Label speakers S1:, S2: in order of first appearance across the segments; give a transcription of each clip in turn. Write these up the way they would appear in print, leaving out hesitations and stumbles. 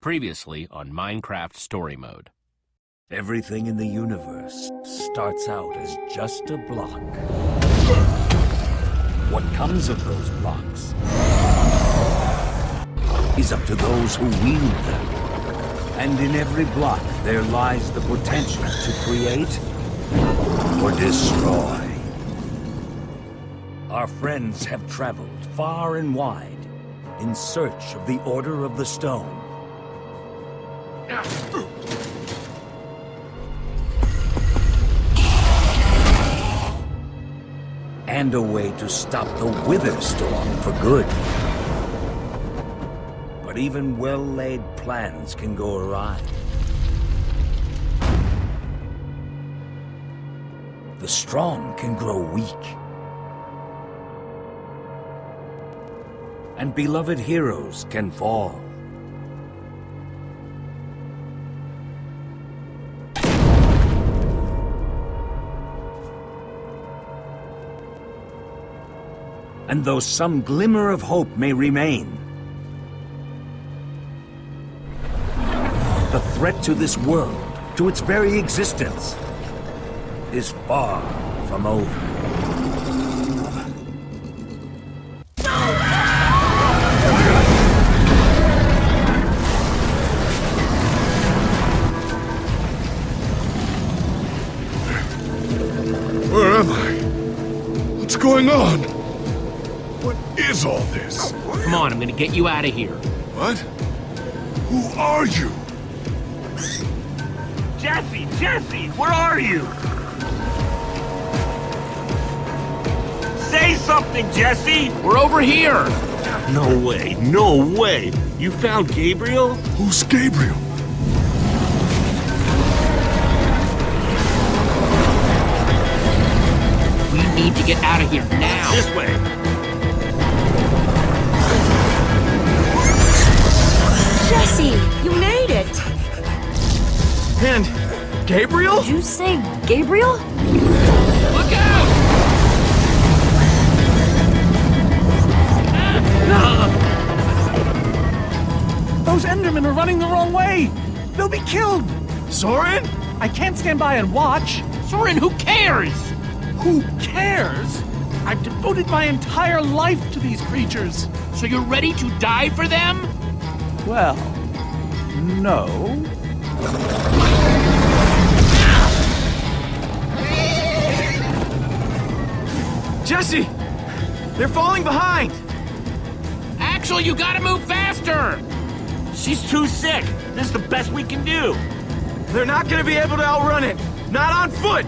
S1: Previously on Minecraft Story Mode.
S2: Everything in the universe starts out as just a block. What comes of those blocks is up to those who wield them. And in every block there lies the potential to create or destroy. Our friends have traveled far and wide in search of the Order of the Stone. And a way to stop the Wither Storm for good. But even well-laid plans can go awry. The strong can grow weak. And beloved heroes can fall. And though some glimmer of hope may remain, the threat to this world, to its very existence, is far from over.
S3: Where am I? What's going on? What is all this?
S1: Come on, I'm gonna get you out of here.
S3: What? Who are you?
S4: Jesse, where are you? Say something, Jesse!
S1: We're over here!
S4: No way! You found Gabriel?
S3: Who's Gabriel?
S1: We need to get out of here now!
S4: This way!
S5: Jesse, you made it!
S4: And Gabriel?
S5: Did you say Gabriel?
S1: Look out!
S6: Those Endermen are running the wrong way! They'll be killed!
S4: Soren?
S6: I can't stand by and watch!
S1: Soren, who cares?
S6: Who cares? I've devoted my entire life to these creatures!
S1: So you're ready to die for them?
S6: Well, no.
S4: Jesse! They're falling behind!
S1: Axel, you gotta move faster!
S4: She's too sick. This is the best we can do. They're not gonna be able to outrun it. Not on foot.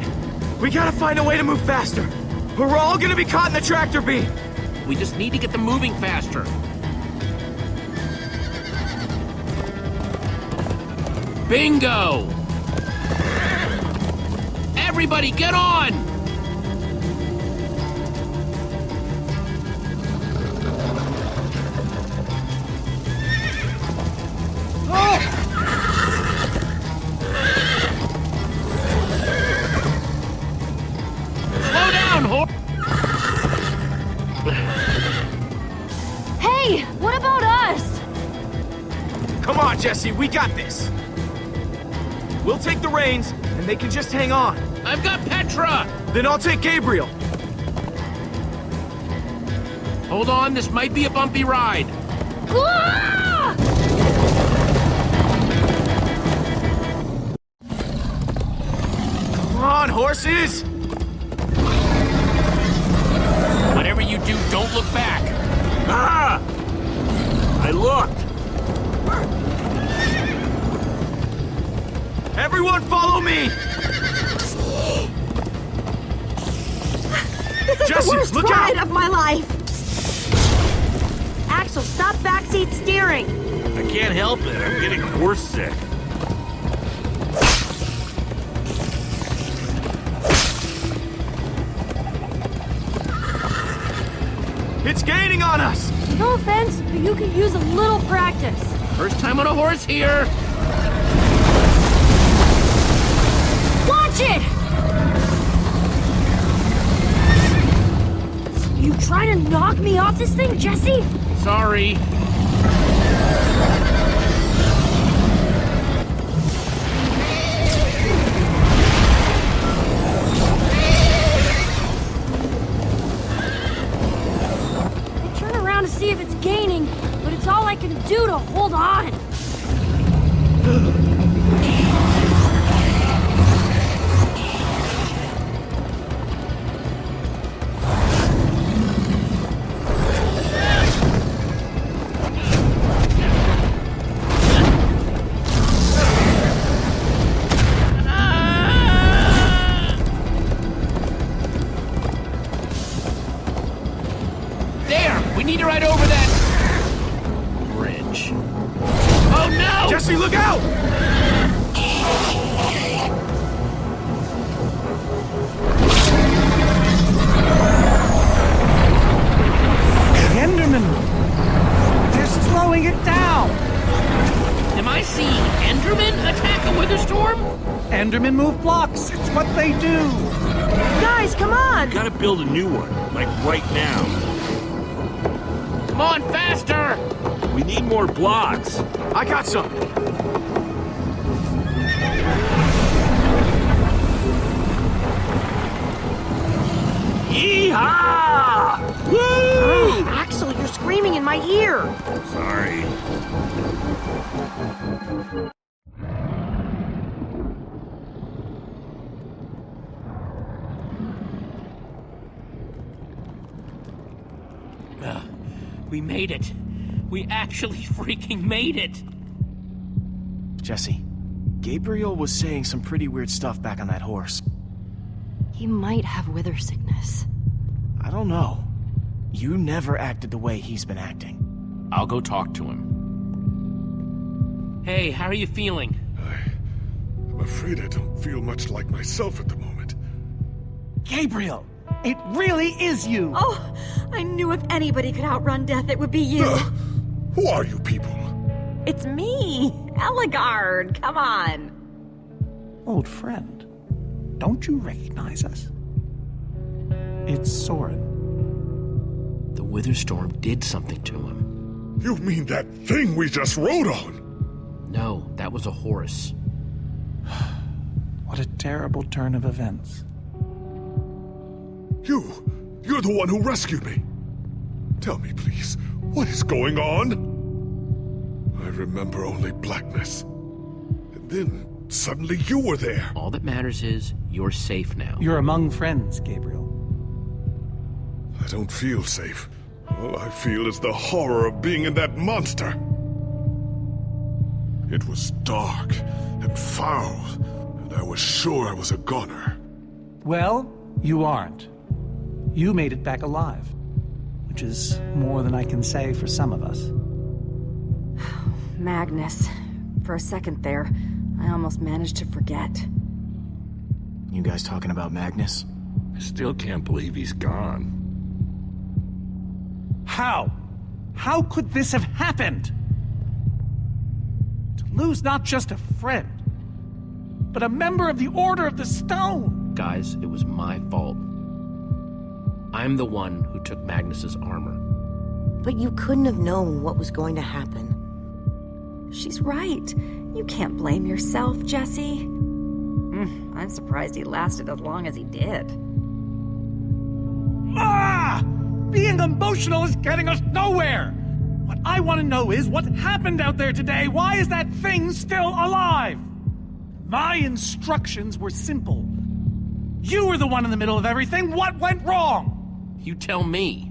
S4: We gotta find a way to move faster. Or we're all gonna be caught in the tractor beam.
S1: We just need to get them moving faster. Bingo! Everybody, get on! Slow down,
S5: Hey, what about us?
S4: Come on, Jesse, we got this. We'll take the reins, and they can just hang on.
S1: I've got Petra!
S4: Then I'll take Gabriel.
S1: Hold on, this might be a bumpy ride.
S5: Ah!
S4: Come on, horses!
S1: Whatever you do, don't look back.
S4: Ah! I looked. Everyone follow me!
S5: This is
S4: Jesse,
S5: the worst
S4: look
S5: ride
S4: out!
S5: of my life! Axel, stop backseat steering!
S4: I can't help it. I'm getting horse sick. It's gaining on us!
S5: No offense, but you could use a little practice.
S1: First time on a horse here.
S5: Watch it! You trying to knock me off this thing, Jesse?
S1: Sorry.
S4: look out!
S6: The Enderman! They're slowing it down!
S1: Am I seeing Endermen attack a Witherstorm?
S6: Endermen move blocks. It's what they do.
S5: Guys, come on!
S7: Gotta build a new one, like right now.
S1: Come on, faster!
S7: We need more blocks.
S4: I got some.
S7: Yeehaw! Woo!
S5: Axel, you're screaming in my ear!
S7: Sorry.
S1: We made it. We actually freaking made it.
S8: Jesse, Gabriel was saying some pretty weird stuff back on that horse.
S5: He might have wither sickness.
S8: I don't know. You never acted the way he's been acting.
S1: I'll go talk to him. Hey, how are you feeling?
S3: I'm afraid I don't feel much like myself at the moment.
S6: Gabriel, it really is you.
S5: Oh, I knew if anybody could outrun death, it would be you.
S3: Who are you people?
S5: It's me, Eligard. Come on.
S6: Old friend, don't you recognize us? It's Soren.
S1: The Witherstorm did something to him.
S3: You mean that thing we just rode on?
S1: No, that was a horse.
S6: What a terrible turn of events.
S3: You're the one who rescued me. Tell me, please, what is going on? I remember only blackness. And then, suddenly you were there.
S1: All that matters is you're safe now.
S6: You're among friends, Gabriel.
S3: I don't feel safe. All I feel is the horror of being in that monster. It was dark and foul, and I was sure I was a goner.
S6: Well, you aren't. You made it back alive, which is more than I can say for some of us.
S5: Magnus. For a second there, I almost managed to forget.
S8: You guys talking about Magnus?
S7: I still can't believe he's gone.
S6: How? How could this have happened? To lose not just a friend, but a member of the Order of the Stone!
S1: Guys, it was my fault. I'm the one who took Magnus's armor.
S9: But you couldn't have known what was going to happen.
S5: She's right. You can't blame yourself, Jesse. I'm surprised he lasted as long as he did.
S6: Ah! Being emotional is getting us nowhere! What I want to know is what happened out there today? Why is that thing still alive? My instructions were simple. You were the one in the middle of everything. What went wrong?
S1: You tell me.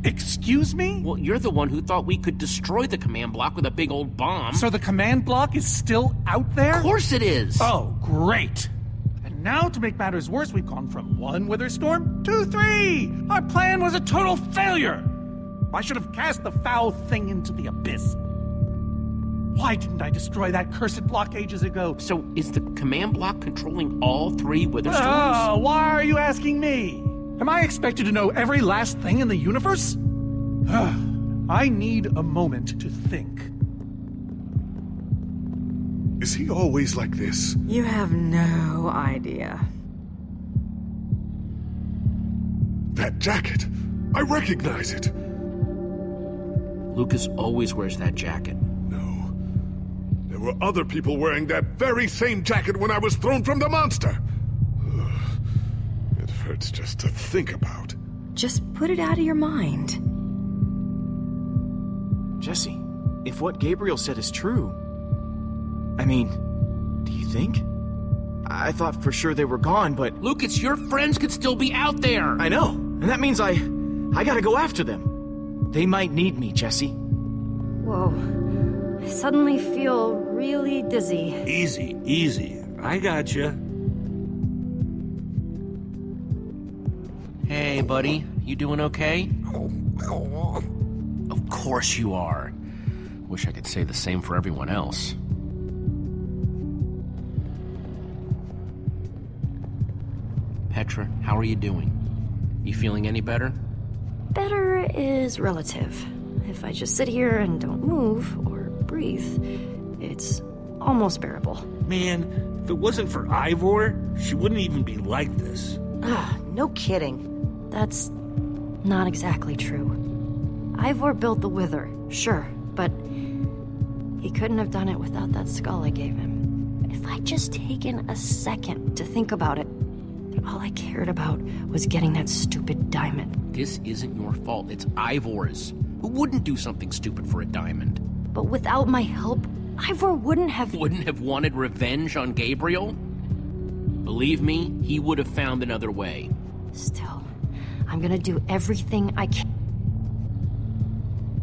S6: Excuse me?
S1: Well, you're the one who thought we could destroy the command block with a big old bomb.
S6: So the command block is still out there?
S1: Of course it is!
S6: Oh, great. And now, to make matters worse, we've gone from 1 Witherstorm to 3! Our plan was a total failure! I should have cast the foul thing into the abyss. Why didn't I destroy that cursed block ages ago?
S1: So, is the command block controlling all 3 Witherstorms?
S6: Oh, why are you asking me? Am I expected to know every last thing in the universe? I need a moment to think.
S3: Is he always like this?
S5: You have no idea.
S3: That jacket! I recognize it!
S1: Lucas always wears that jacket.
S3: No. There were other people wearing that very same jacket when I was thrown from the monster! Ugh. It hurts just to think about.
S5: Just put it out of your mind.
S8: Jesse, if what Gabriel said is true... I mean, do you think? I thought for sure they were gone, but...
S1: Lucas, your friends could still be out there!
S8: I know, and that means I gotta go after them. They might need me, Jesse.
S5: Whoa. I suddenly feel really dizzy.
S7: Easy, easy. I got you.
S1: Hey, buddy. You doing okay? Of course you are. Wish I could say the same for everyone else. Petra, how are you doing? You feeling any better?
S10: Better is relative. If I just sit here and don't move or breathe, it's almost bearable.
S7: Man, if it wasn't for Ivor, she wouldn't even be like this.
S9: No kidding.
S10: That's not exactly true. Ivor built the Wither, sure, but he couldn't have done it without that skull I gave him. If I'd just taken a second to think about it, then all I cared about was getting that stupid diamond.
S1: This isn't your fault, it's Ivor's. Who wouldn't do something stupid for a diamond?
S10: But without my help, Ivor wouldn't have...
S1: Wouldn't have wanted revenge on Gabriel? Believe me, he would have found another way.
S10: Still, I'm gonna do everything I can.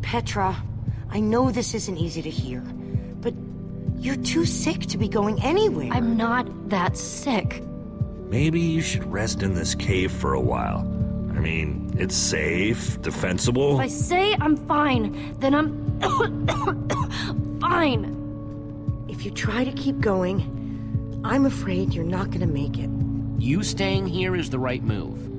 S9: Petra, I know this isn't easy to hear, but you're too sick to be going anywhere.
S10: I'm not that sick.
S7: Maybe you should rest in this cave for a while. I mean, it's safe, defensible.
S10: If I say I'm fine, then I'm fine.
S9: If you try to keep going, I'm afraid you're not gonna make it.
S1: You staying here is the right move.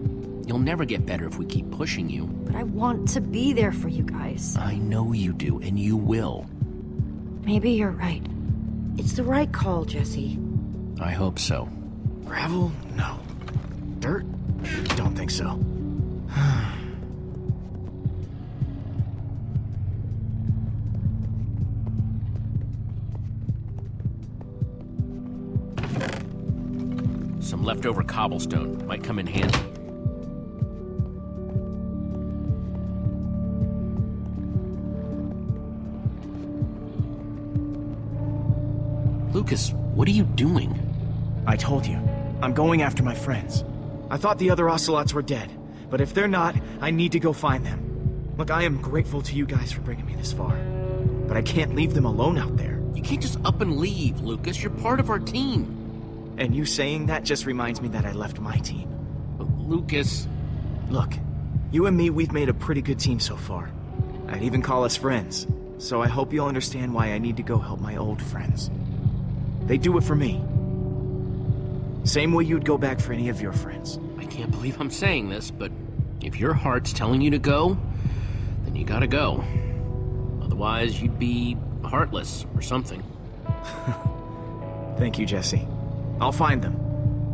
S1: You'll never get better if we keep pushing you.
S10: But I want to be there for you guys.
S1: I know you do, and you will.
S10: Maybe you're right.
S9: It's the right call, Jesse.
S1: I hope so.
S8: Gravel? No. Dirt? Don't think so.
S1: Some leftover cobblestone might come in handy. Lucas, what are you doing?
S8: I told you. I'm going after my friends. I thought the other ocelots were dead, but if they're not, I need to go find them. Look, I am grateful to you guys for bringing me this far, but I can't leave them alone out there.
S1: You can't just up and leave, Lucas. You're part of our team.
S8: And you saying that just reminds me that I left my team.
S1: But Lucas...
S8: Look, you and me, we've made a pretty good team so far. I'd even call us friends, so I hope you'll understand why I need to go help my old friends. They do it for me. Same way you'd go back for any of your friends.
S1: I can't believe I'm saying this, but if your heart's telling you to go, then you gotta go. Otherwise, you'd be heartless or something.
S8: Thank you, Jesse. I'll find them,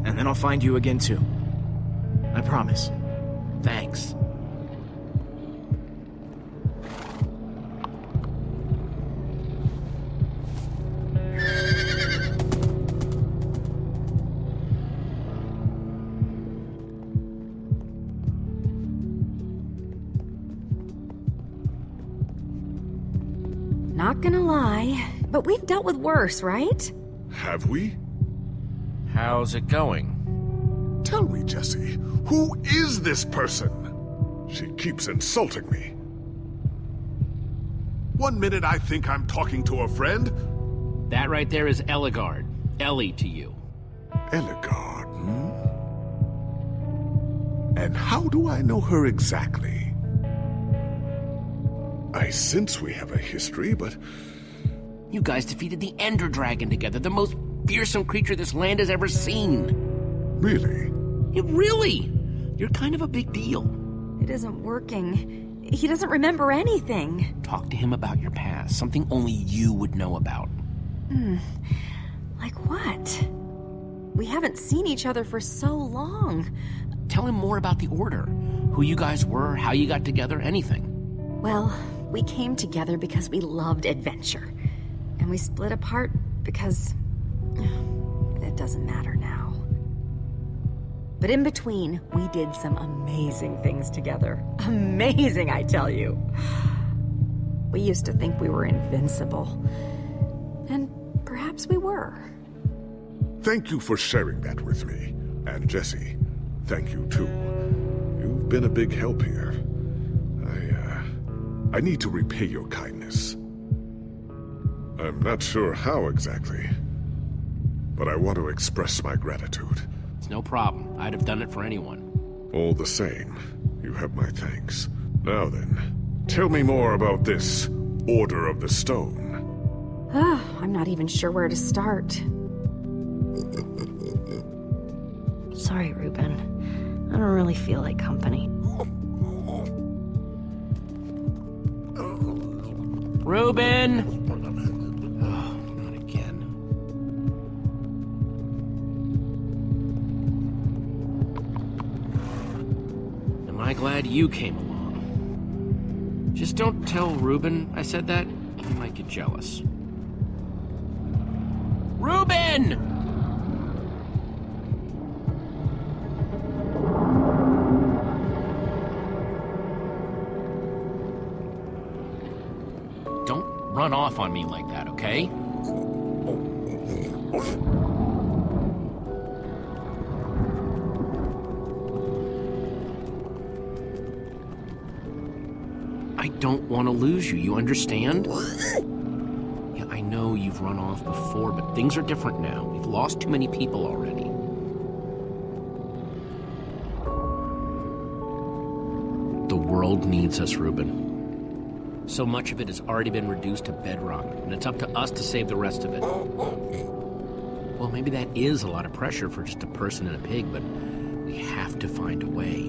S8: and then I'll find you again too. I promise.
S1: Thanks.
S5: Not gonna lie, but we've dealt with worse, right?
S3: Have we?
S1: How's it going?
S3: Tell me, Jesse, who is this person? She keeps insulting me. One minute I think I'm talking to a friend.
S1: That right there is Eligard. Ellie to you.
S3: Eligard, And how do I know her exactly? I sense we have a history, but...
S1: You guys defeated the Ender Dragon together, the most fearsome creature this land has ever seen.
S3: Really?
S1: Really? You're kind of a big deal.
S5: It isn't working. He doesn't remember anything.
S1: Talk to him about your past, something only you would know about.
S5: Like what? We haven't seen each other for so long.
S1: Tell him more about the Order. Who you guys were, how you got together, anything.
S5: Well, we came together because we loved adventure. And we split apart because... it doesn't matter now. But in between, we did some amazing things together. Amazing, I tell you. We used to think we were invincible. And perhaps we were.
S3: Thank you for sharing that with me. And Jesse, thank you too. You've been a big help here. I need to repay your kindness. I'm not sure how exactly, but I want to express my gratitude.
S1: It's no problem. I'd have done it for anyone.
S3: All the same, you have my thanks. Now then, tell me more about this Order of the Stone.
S5: I'm not even sure where to start.
S10: So sorry, Reuben. I don't really feel like company.
S1: Reuben! Oh, not again. Am I glad you came along? Just don't tell Reuben I said that. He might get jealous. Reuben! Don't run off on me like that, okay? I don't want to lose you, you understand? Yeah, I know you've run off before, but things are different now. We've lost too many people already. The world needs us, Reuben. So much of it has already been reduced to bedrock, and it's up to us to save the rest of it. Well, maybe that is a lot of pressure for just a person and a pig, but we have to find a way.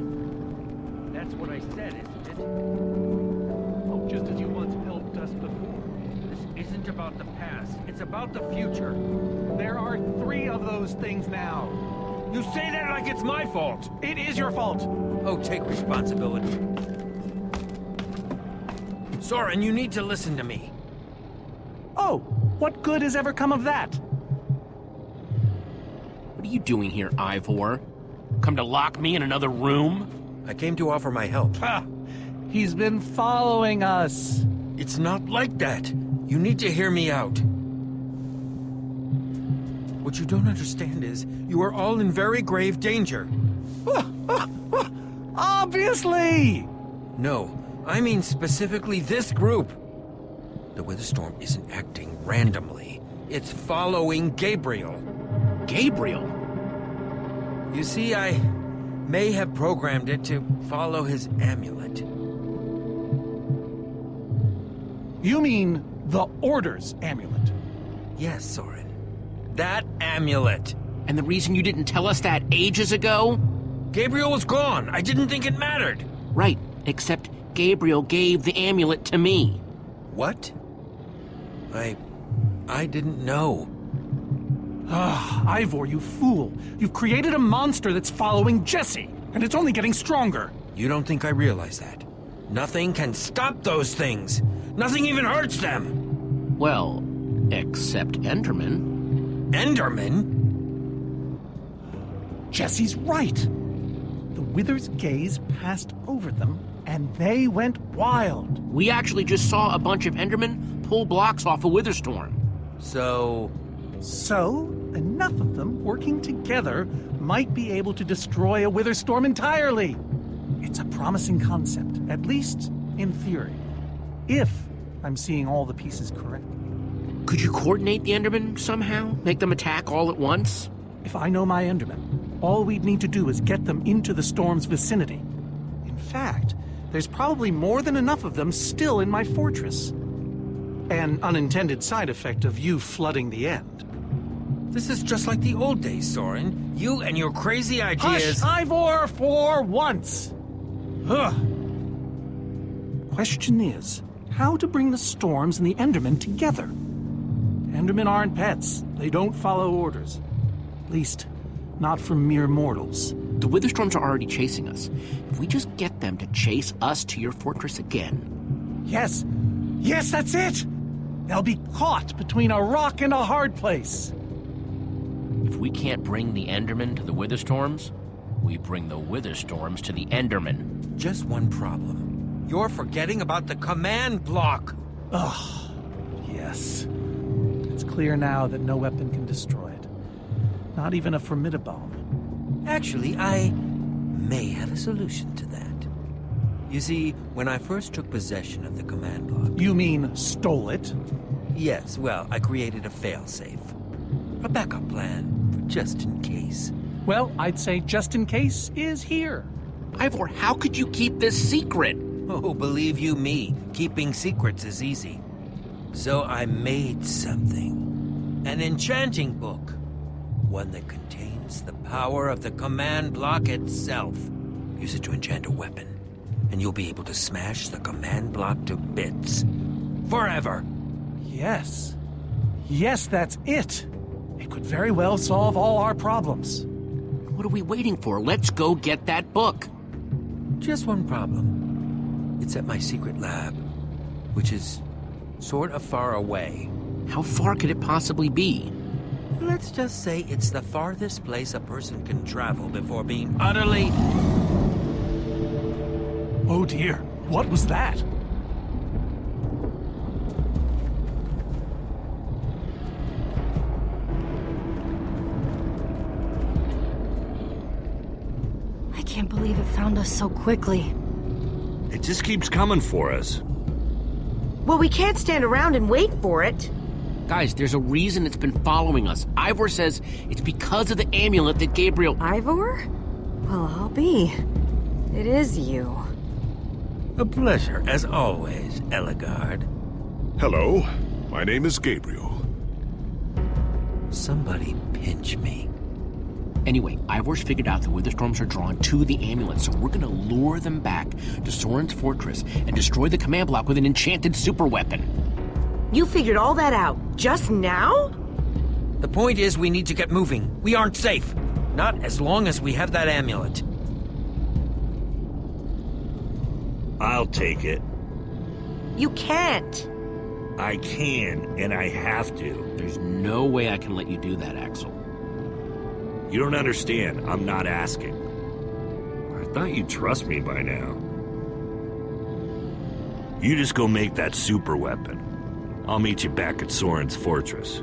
S11: That's what I said, isn't it? Oh, just as you once helped us before. This isn't about the past, it's about the future.
S6: There are 3 of those things now.
S4: You say that like it's my fault.
S6: It is your fault.
S4: Oh, take responsibility. Soren, you need to listen to me.
S6: Oh, what good has ever come of that?
S1: What are you doing here, Ivor? Come to lock me in another room?
S4: I came to offer my help.
S6: Ha! He's been following us.
S4: It's not like that. You need to hear me out. What you don't understand is, you are all in very grave danger.
S6: Obviously!
S4: No, I mean specifically this group. The Witherstorm isn't acting randomly. It's following Gabriel.
S1: Gabriel?
S4: You see, I may have programmed it to follow his amulet.
S6: You mean the Order's amulet?
S4: Yes, Soren. That amulet.
S1: And the reason you didn't tell us that ages ago?
S4: Gabriel was gone. I didn't think it mattered.
S1: Right, except Gabriel gave the amulet to me.
S4: What? I didn't know.
S6: Ah, Ivor, you fool. You've created a monster that's following Jesse, and it's only getting stronger.
S4: You don't think I realize that? Nothing can stop those things. Nothing even hurts them.
S1: Well, except Enderman.
S4: Enderman?
S6: Jesse's right. The Wither's gaze passed over them, and they went wild.
S1: We actually just saw a bunch of Endermen pull blocks off a Witherstorm.
S4: So,
S6: enough of them working together might be able to destroy a Witherstorm entirely. It's a promising concept, at least in theory. If I'm seeing all the pieces correctly.
S1: Could you coordinate the Endermen somehow? Make them attack all at once?
S6: If I know my Endermen, all we'd need to do is get them into the storm's vicinity. In fact, there's probably more than enough of them still in my fortress. An unintended side effect of you flooding the end.
S4: this is just like the old days, Soren. You and your crazy ideas—
S6: Hush, Ivor, for once! Ugh. Question is, how to bring the Storms and the Endermen together? Endermen aren't pets. They don't follow orders. At least, not from mere mortals.
S1: The Witherstorms are already chasing us. If we just get them to chase us to your fortress again...
S6: Yes! Yes, that's it! They'll be caught between a rock and a hard place.
S1: If we can't bring the Endermen to the Witherstorms, we bring the Witherstorms to the Endermen.
S4: Just one problem. You're forgetting about the command block.
S6: Ugh, yes. It's clear now that no weapon can destroy it. Not even a formidabomb.
S4: Actually, I may have a solution to that. You see, when I first took possession of the command block...
S6: You mean stole it?
S4: Yes, well, I created a failsafe. A backup plan, for just in case.
S6: Well, I'd say just in case is here.
S1: Ivor, how could you keep this secret?
S4: Oh, believe you me, keeping secrets is easy. So I made something. An enchanting book. One that contains
S12: It's the power of the command block itself. Use it to enchant a weapon, and you'll be able to smash the command block to bits. Forever!
S6: Yes. Yes, that's it. It could very well solve all our problems.
S1: What are we waiting for? Let's go get that book.
S12: Just one problem. It's at my secret lab, which is sort of far away.
S1: How far could it possibly be?
S12: Let's just say it's the farthest place a person can travel before being utterly...
S6: Oh dear, what was that?
S10: I can't believe it found us so quickly.
S7: It just keeps coming for us.
S9: Well, we can't stand around and wait for it.
S1: Guys, there's a reason it's been following us. Ivor says it's because of the amulet that Gabriel...
S5: Ivor? Well, I'll be. It is you.
S12: A pleasure, as always, Eligard.
S3: Hello, my name is Gabriel.
S12: Somebody pinch me.
S1: Anyway, Ivor's figured out the Witherstorms are drawn to the amulet, so we're gonna lure them back to Soren's fortress and destroy the command block with an enchanted superweapon.
S9: You figured all that out just now?
S12: The point is, we need to get moving. We aren't safe. Not as long as we have that amulet.
S7: I'll take it.
S9: You can't.
S7: I can, and I have to.
S1: There's no way I can let you do that, Axel.
S7: You don't understand. I'm not asking. I thought you'd trust me by now. You just go make that super weapon. I'll meet you back at Soren's fortress.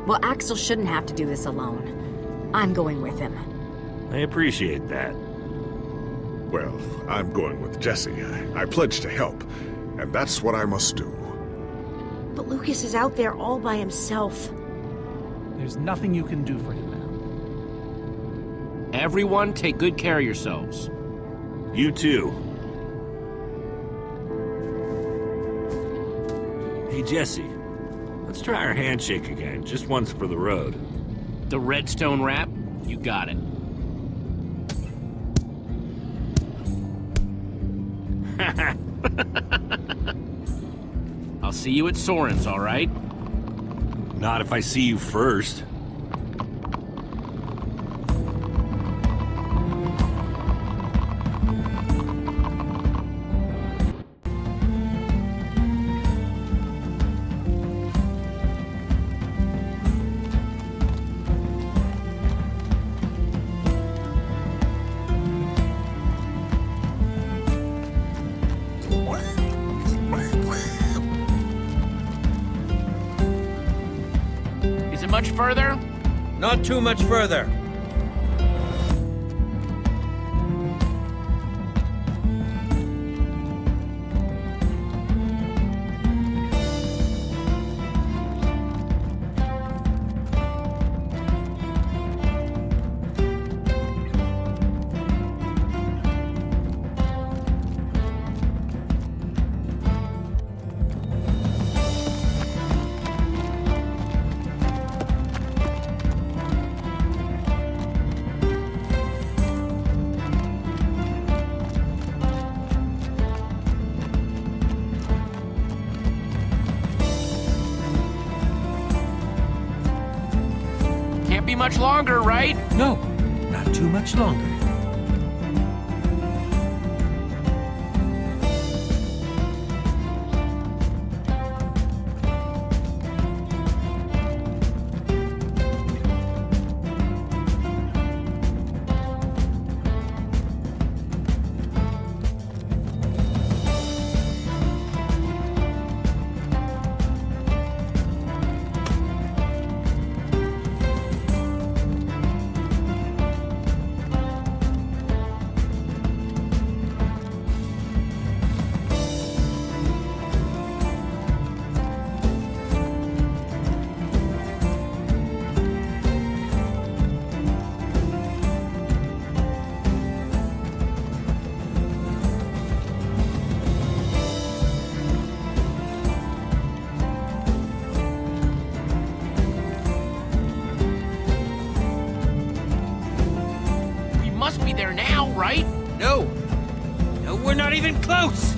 S5: Well, Axel shouldn't have to do this alone. I'm going with him.
S7: I appreciate that.
S3: Well, I'm going with Jesse. I pledged to help, and that's what I must do.
S9: But Lucas is out there all by himself.
S6: There's nothing you can do for him now.
S1: Everyone, take good care of yourselves.
S7: You too. Hey, Jesse. Let's try our handshake again, just once for the road.
S1: The redstone wrap? You got it. I'll see you at Soren's, all right?
S7: Not if I see you first.
S1: Much further?
S12: Not too much further.
S1: Much longer, right?
S12: No, not too much longer.
S1: there now, right?
S12: No! No, we're not even close!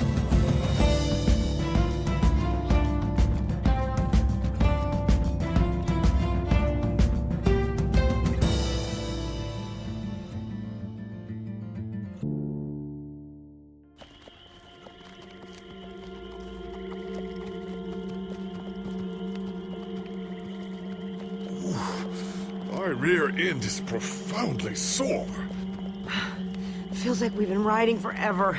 S3: My rear end is profoundly sore.
S9: Feels like we've been riding forever.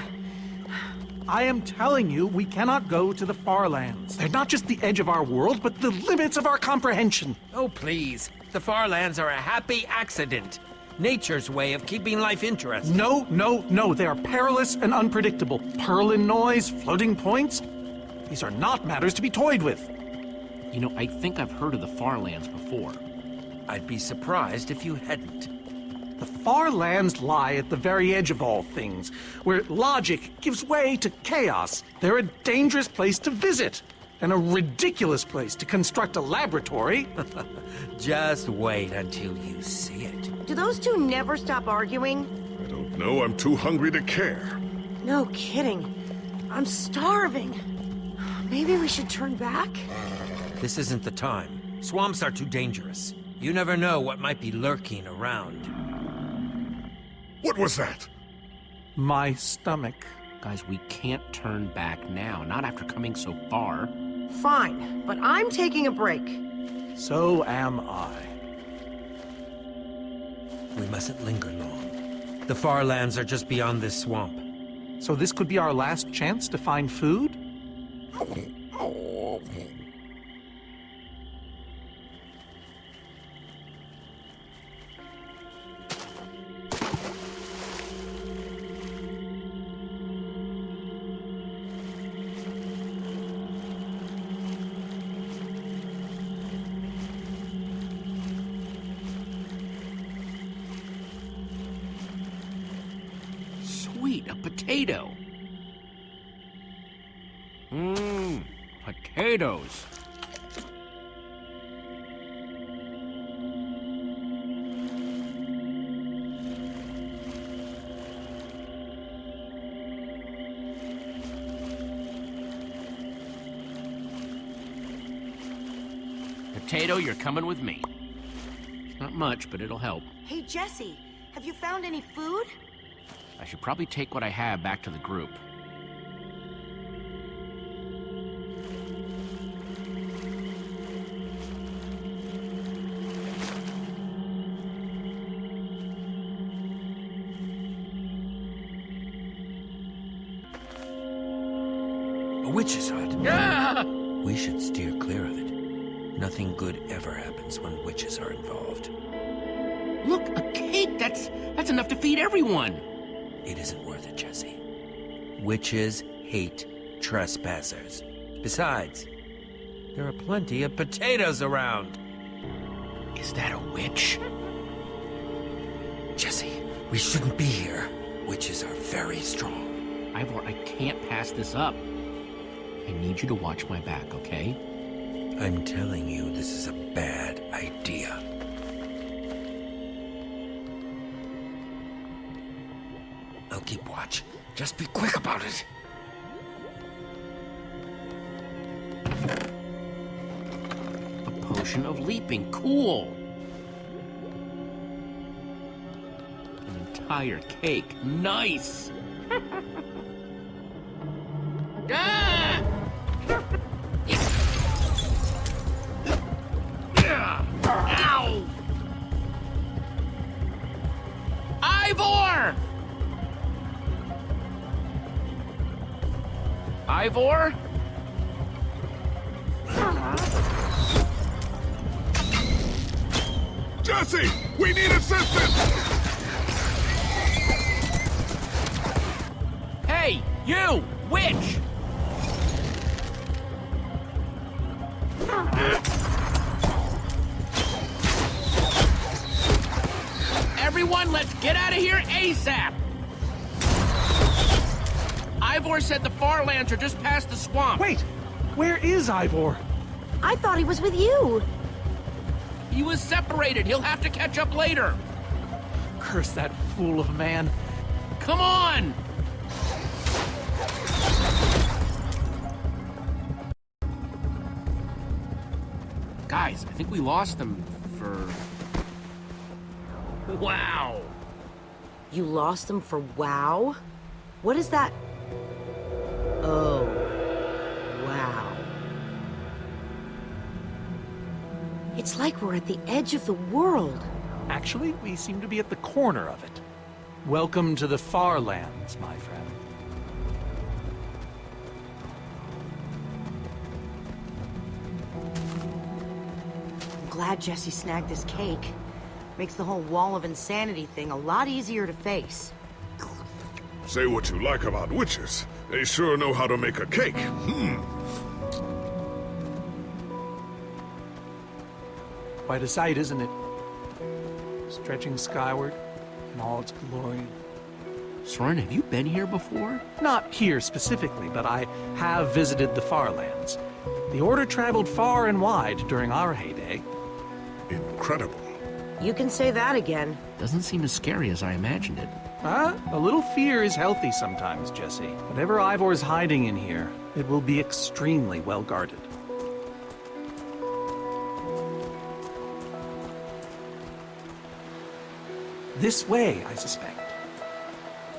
S6: I am telling you, we cannot go to the Farlands. They're not just the edge of our world, but the limits of our comprehension.
S12: Oh, please. The Farlands are a happy accident. Nature's way of keeping life interesting.
S6: No. They are perilous and unpredictable. Purlin noise, floating points. These are not matters to be toyed with.
S1: You know, I think I've heard of the Farlands before.
S12: I'd be surprised if you hadn't.
S6: The Farlands lie at the very edge of all things, where logic gives way to chaos. They're a dangerous place to visit, and a ridiculous place to construct a laboratory.
S12: Just wait until you see it.
S9: Do those two never stop arguing?
S3: I don't know. I'm too hungry to care.
S9: No kidding. I'm starving. Maybe we should turn back?
S12: This isn't the time. Swamps are too dangerous. You never know what might be lurking around.
S3: What was that?
S6: My stomach.
S1: Guys, we can't turn back now, not after coming so far.
S9: Fine, but I'm taking a break.
S6: So am I.
S12: We mustn't linger long. The Farlands are just beyond this swamp.
S6: So this could be our last chance to find food?
S1: Sweet, a potato. Potatoes. Potato, you're coming with me. It's not much, but it'll help.
S9: Hey, Jesse, have you found any food?
S1: I should probably take what I have back to the group.
S12: A witch's hut.
S1: Yeah!
S12: We should steer clear of it. Nothing good ever happens when witches are involved.
S1: Look, a cake! That's enough to feed everyone!
S12: It isn't worth it, Jesse. Witches hate trespassers. Besides, there are plenty of potatoes around.
S1: Is that a witch?
S12: Jesse, we shouldn't be here. Witches are very strong.
S1: Ivor, I can't pass this up. I need you to watch my back, okay?
S12: I'm telling you, this is a bad idea. I'll keep watch. Just be quick about it.
S1: A potion of leaping. Cool. An entire cake. Nice. Ah! Ow! Ivor! Ivor?
S3: Jesse! We need assistance!
S1: Hey, you! Witch! Everyone, let's get out of here ASAP! Ivor said the Farlands are just past the swamp.
S6: Wait! Where is Ivor?
S9: I thought he was with you.
S1: He was separated. He'll have to catch up later.
S6: Curse that fool of a man.
S1: Come on! Guys, I think we lost them for... Wow!
S9: You lost them for WoW? What is that? Oh, wow. It's like we're at the edge of the world.
S6: Actually, we seem to be at the corner of it. Welcome to the Farlands, my friend.
S9: I'm glad Jesse snagged this cake. Makes the whole wall of insanity thing a lot easier to face.
S3: Say what you like about witches. They sure know how to make a cake.
S6: Quite a sight, isn't it? Stretching skyward in all its glory.
S1: Soren, have you been here before?
S6: Not here specifically, but I have visited the Farlands. The Order traveled far and wide during our heyday.
S3: Incredible.
S9: You can say that again.
S1: Doesn't seem as scary as I imagined it.
S6: A little fear is healthy sometimes, Jesse. Whatever Ivor's hiding in here, it will be extremely well guarded. This way, I suspect.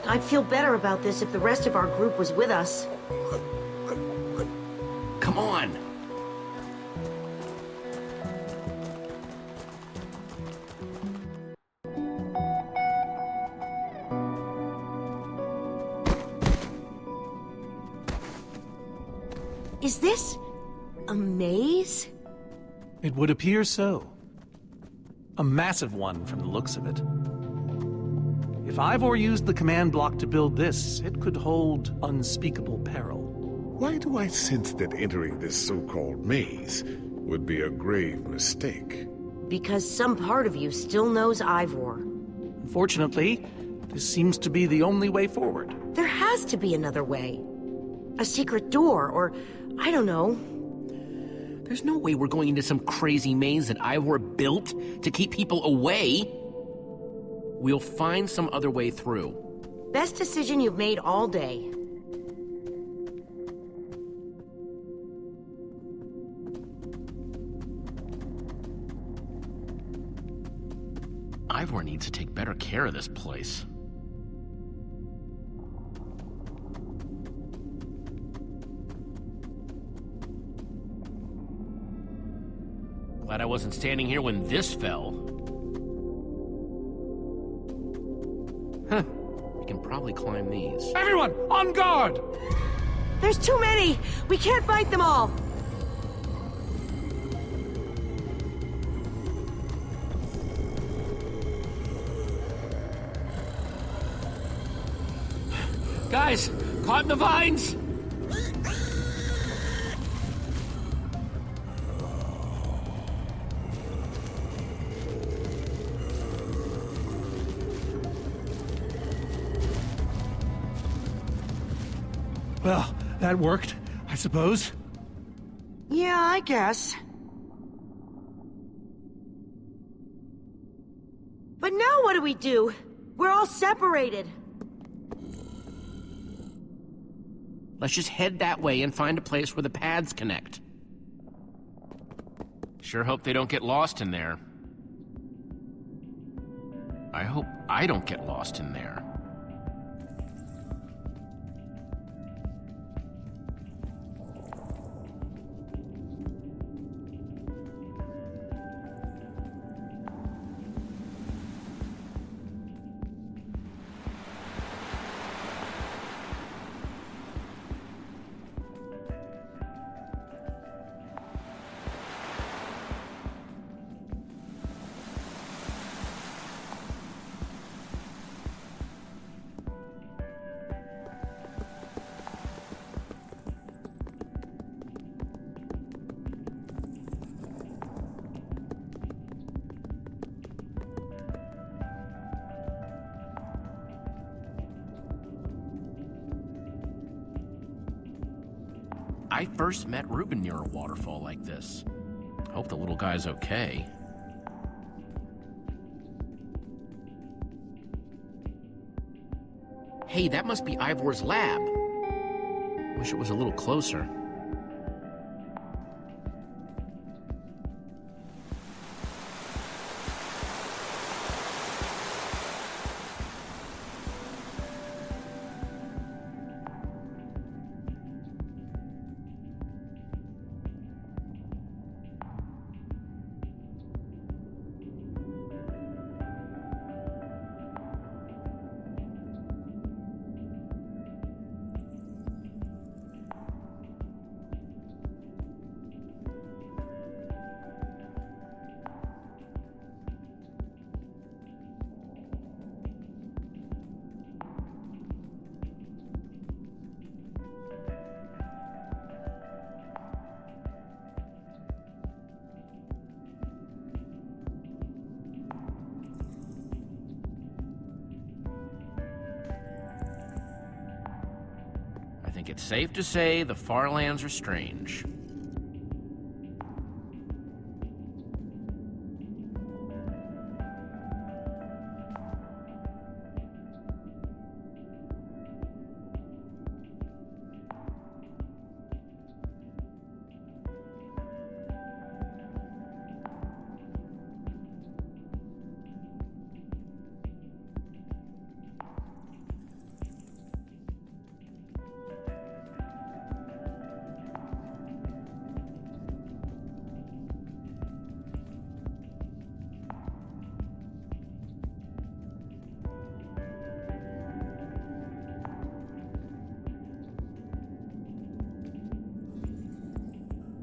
S9: I'd feel better about this if the rest of our group was with us.
S1: Come on!
S9: Is this a maze?
S6: It would appear so. A massive one from the looks of it. If Ivor used the command block to build this, it could hold unspeakable peril.
S3: Why do I sense that entering this so-called maze would be a grave mistake?
S9: Because some part of you still knows Ivor.
S6: Unfortunately, this seems to be the only way forward.
S9: There has to be another way. A secret door, or I don't know.
S1: There's no way we're going into some crazy maze that Ivor built to keep people away. We'll find some other way through.
S9: Best decision you've made all day.
S1: Ivor needs to take better care of this place. Glad I wasn't standing here when this fell. Huh. We can probably climb these.
S6: Everyone, on guard!
S9: There's too many! We can't fight them all!
S1: Guys, caught in the vines!
S6: Well, that worked, I suppose.
S9: Yeah, I guess. But now what do we do? We're all separated.
S1: Let's just head that way and find a place where the paths connect. Sure hope they don't get lost in there. I hope I don't get lost in there. I first met Reuben near a waterfall like this. Hope the little guy's okay. Hey, that must be Ivor's lab. Wish it was a little closer. I think it's safe to say the Farlands are strange.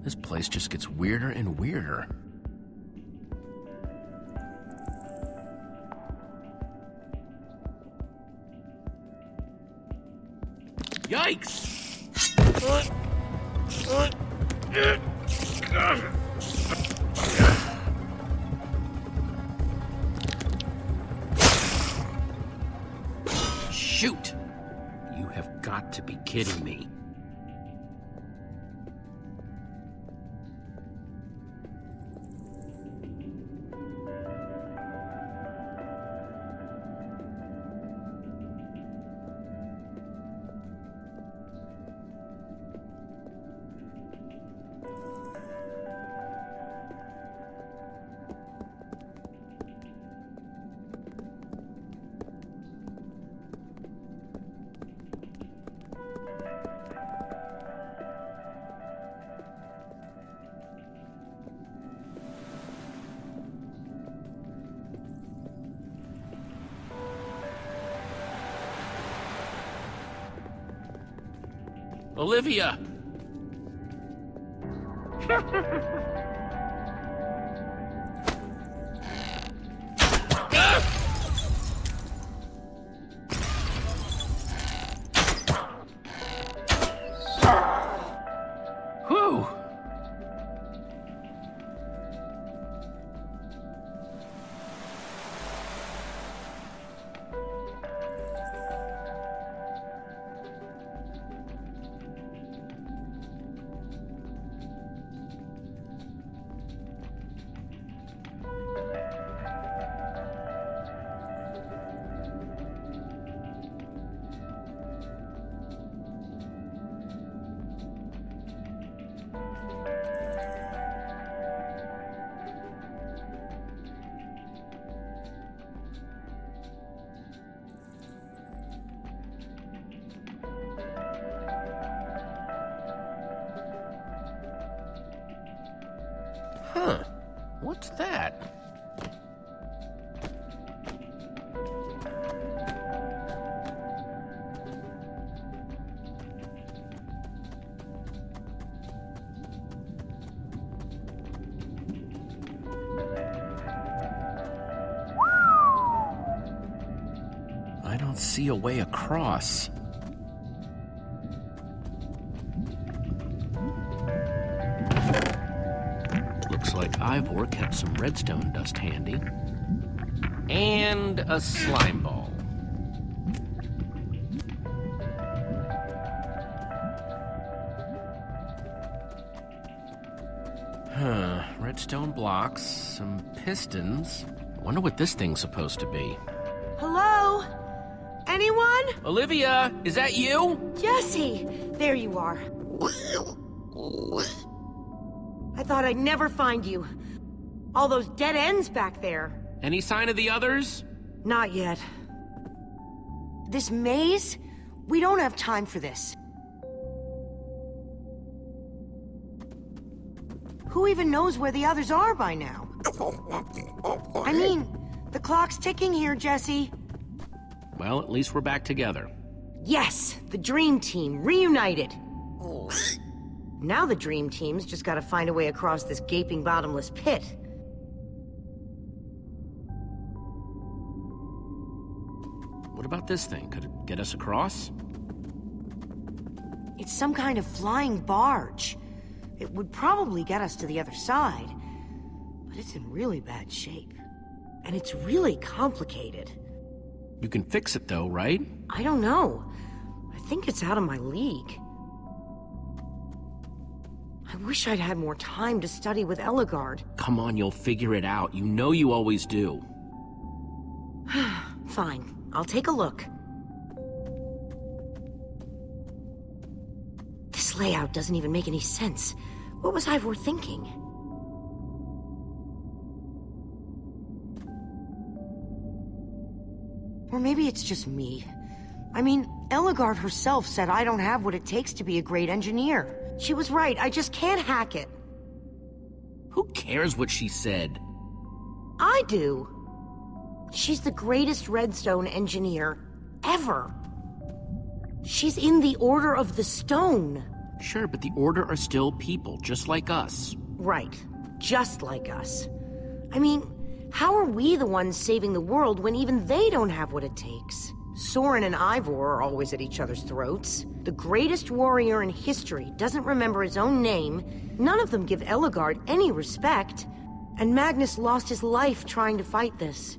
S1: This place just gets weirder and weirder. Yikes! Shoot! You have got to be kidding me. Olivia! Whew! Huh. What's that? I don't see a way across. Like Ivor kept some redstone dust handy. And a slime ball. Huh. Redstone blocks, some pistons. Wonder what this thing's supposed to be.
S9: Hello? Anyone?
S1: Olivia, is that you?
S9: Jesse! There you are. I thought I'd never find you. All those dead ends back there.
S1: Any sign of the others?
S9: Not yet. This maze? We don't have time for this. Who even knows where the others are by now? I mean, the clock's ticking here, Jesse.
S1: Well, at least we're back together.
S9: Yes, the Dream Team, reunited. Now the Dream Team's just gotta find a way across this gaping bottomless pit.
S1: What about this thing? Could it get us across?
S9: It's some kind of flying barge. It would probably get us to the other side, but it's in really bad shape. And it's really complicated.
S1: You can fix it though, right?
S9: I don't know. I think it's out of my league. I wish I'd had more time to study with Ellegaard.
S1: Come on, you'll figure it out. You know you always do.
S9: Fine. I'll take a look. This layout doesn't even make any sense. What was Ivor thinking? Or maybe it's just me. I mean, Ellegaard herself said I don't have what it takes to be a great engineer. She was right, I just can't hack it.
S1: Who cares what she said?
S9: I do. She's the greatest redstone engineer ever. She's in the Order of the Stone.
S1: Sure, but the Order are still people, just like us.
S9: Right, just like us. I mean, how are we the ones saving the world when even they don't have what it takes? Soren and Ivor are always at each other's throats. The greatest warrior in history doesn't remember his own name. None of them give Ellegaard any respect. And Magnus lost his life trying to fight this.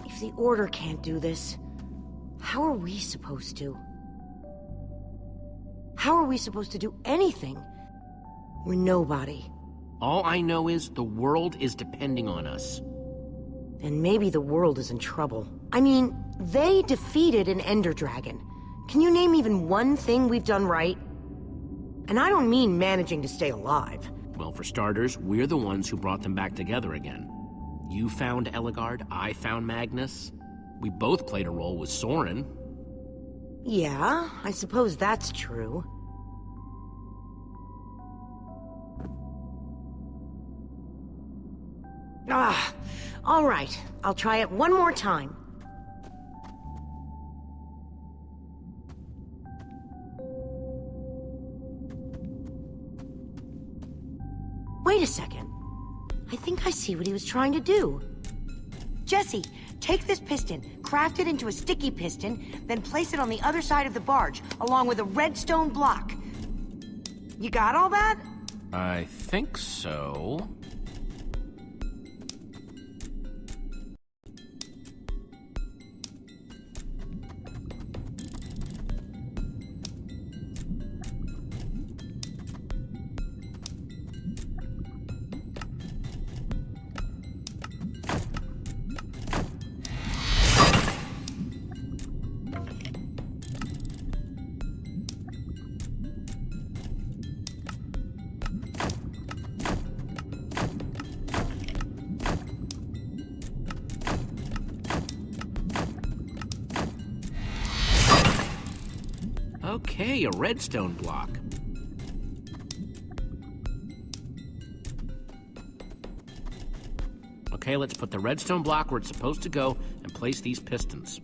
S9: If the Order can't do this, how are we supposed to? How are we supposed to do anything? We're nobody.
S1: All I know is the world is depending on us.
S9: And maybe the world is in trouble. I mean, they defeated an Ender Dragon. Can you name even one thing we've done right? And I don't mean managing to stay alive.
S1: Well, for starters, we're the ones who brought them back together again. You found Ellegaard, I found Magnus. We both played a role with Soren.
S9: Yeah, I suppose that's true. All right. I'll try it one more time. Wait a second. I think I see what he was trying to do. Jesse, take this piston, craft it into a sticky piston, then place it on the other side of the barge, along with a redstone block. You got all that?
S1: I think so. Okay, a redstone block. Okay, let's put the redstone block where it's supposed to go and place these pistons.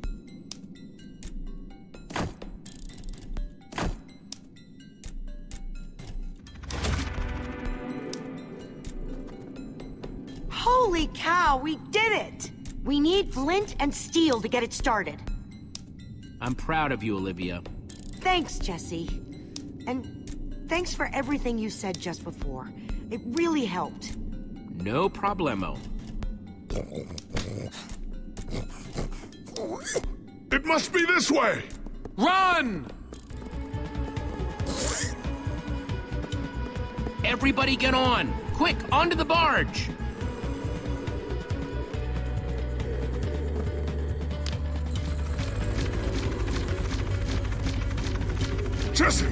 S9: Holy cow, we did it! We need flint and steel to get it started.
S1: I'm proud of you, Olivia.
S9: Thanks, Jesse. And thanks for everything you said just before. It really helped.
S1: No problemo.
S3: It must be this way!
S6: Run!
S1: Everybody get on! Quick, onto the barge!
S3: Jesse!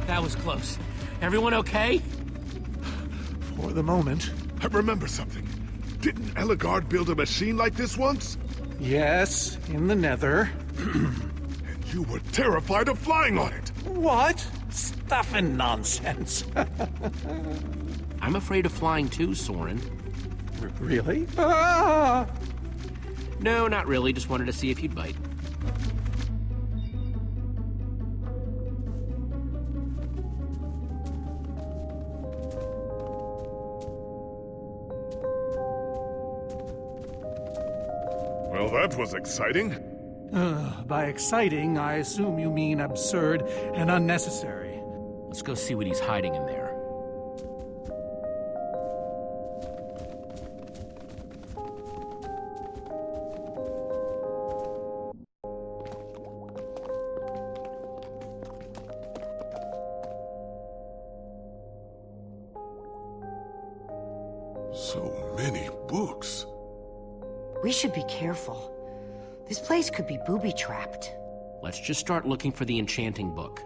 S1: That was close. Everyone okay?
S6: For the moment.
S3: I remember something. Didn't Eligard build a machine like this once?
S6: Yes, in the Nether.
S3: And you were terrified of flying on it!
S6: What? Stuff and nonsense.
S1: I'm afraid of flying too, Soren.
S6: Really? Ah!
S1: No, not really. Just wanted to see if you'd bite.
S3: Well, that was exciting.
S6: By exciting, I assume you mean absurd and unnecessary.
S1: Let's go see what he's hiding in there.
S3: So many books.
S9: We should be careful. This place could be booby-trapped.
S1: Let's just start looking for the enchanting book.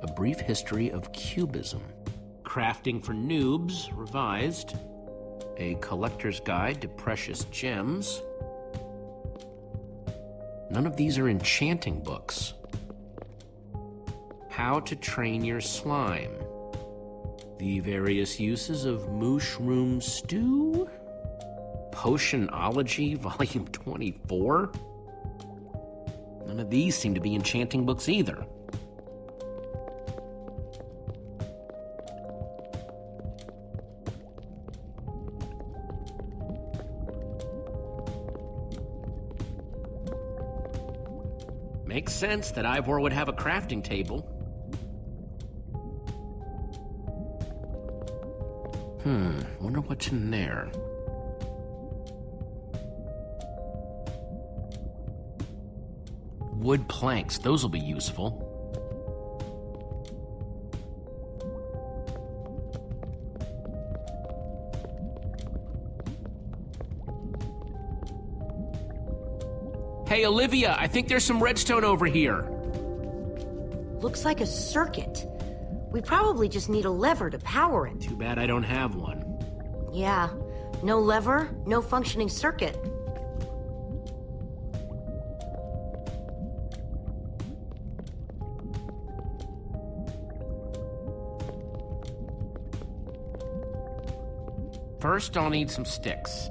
S1: A Brief History of Cubism. Crafting for Noobs, revised. A Collector's Guide to Precious Gems. None of these are enchanting books. How to Train Your Slime. The Various Uses of Mushroom Stew. Potionology, Volume 24. None of these seem to be enchanting books either. Makes sense that Ivor would have a crafting table. Wonder what's in there. Wood planks, those will be useful. Hey, Olivia, I think there's some redstone over here.
S9: Looks like a circuit. We probably just need a lever to power it.
S1: Too bad I don't have one.
S9: Yeah, no lever, no functioning circuit.
S1: First, I'll need some sticks.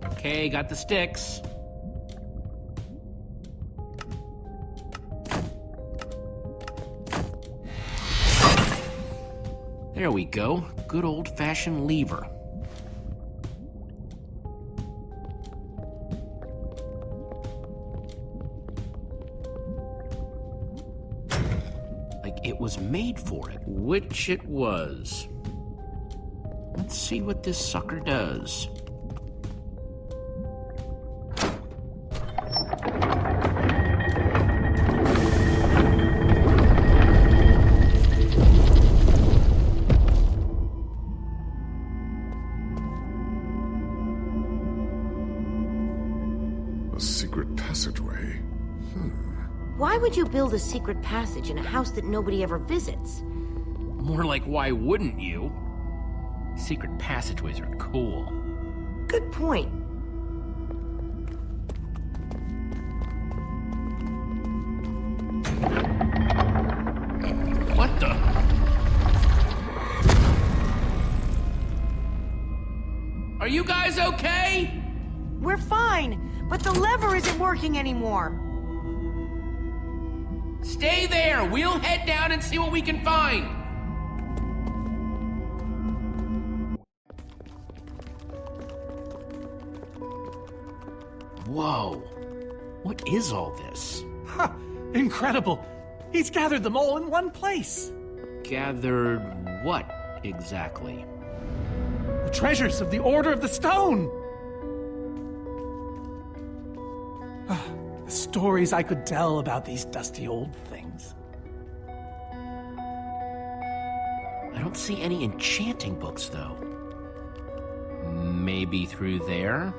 S1: Okay, got the sticks. There we go. Good old-fashioned lever. Like it was made for it, which it was. Let's see what this sucker does.
S3: A secret passageway.
S9: Why would you build a secret passage in a house that nobody ever visits?
S1: More like, why wouldn't you? Secret passageways are cool.
S9: Good point.
S1: What the? Are you guys okay?
S9: We're fine, but the lever isn't working anymore.
S1: Stay there! We'll head down and see what we can find! Whoa. What is all this?
S6: Ha! Incredible! He's gathered them all in one place.
S1: Gathered what, exactly?
S6: The treasures of the Order of the Stone! The stories I could tell about these dusty old things.
S1: I don't see any enchanting books, though. Maybe through there?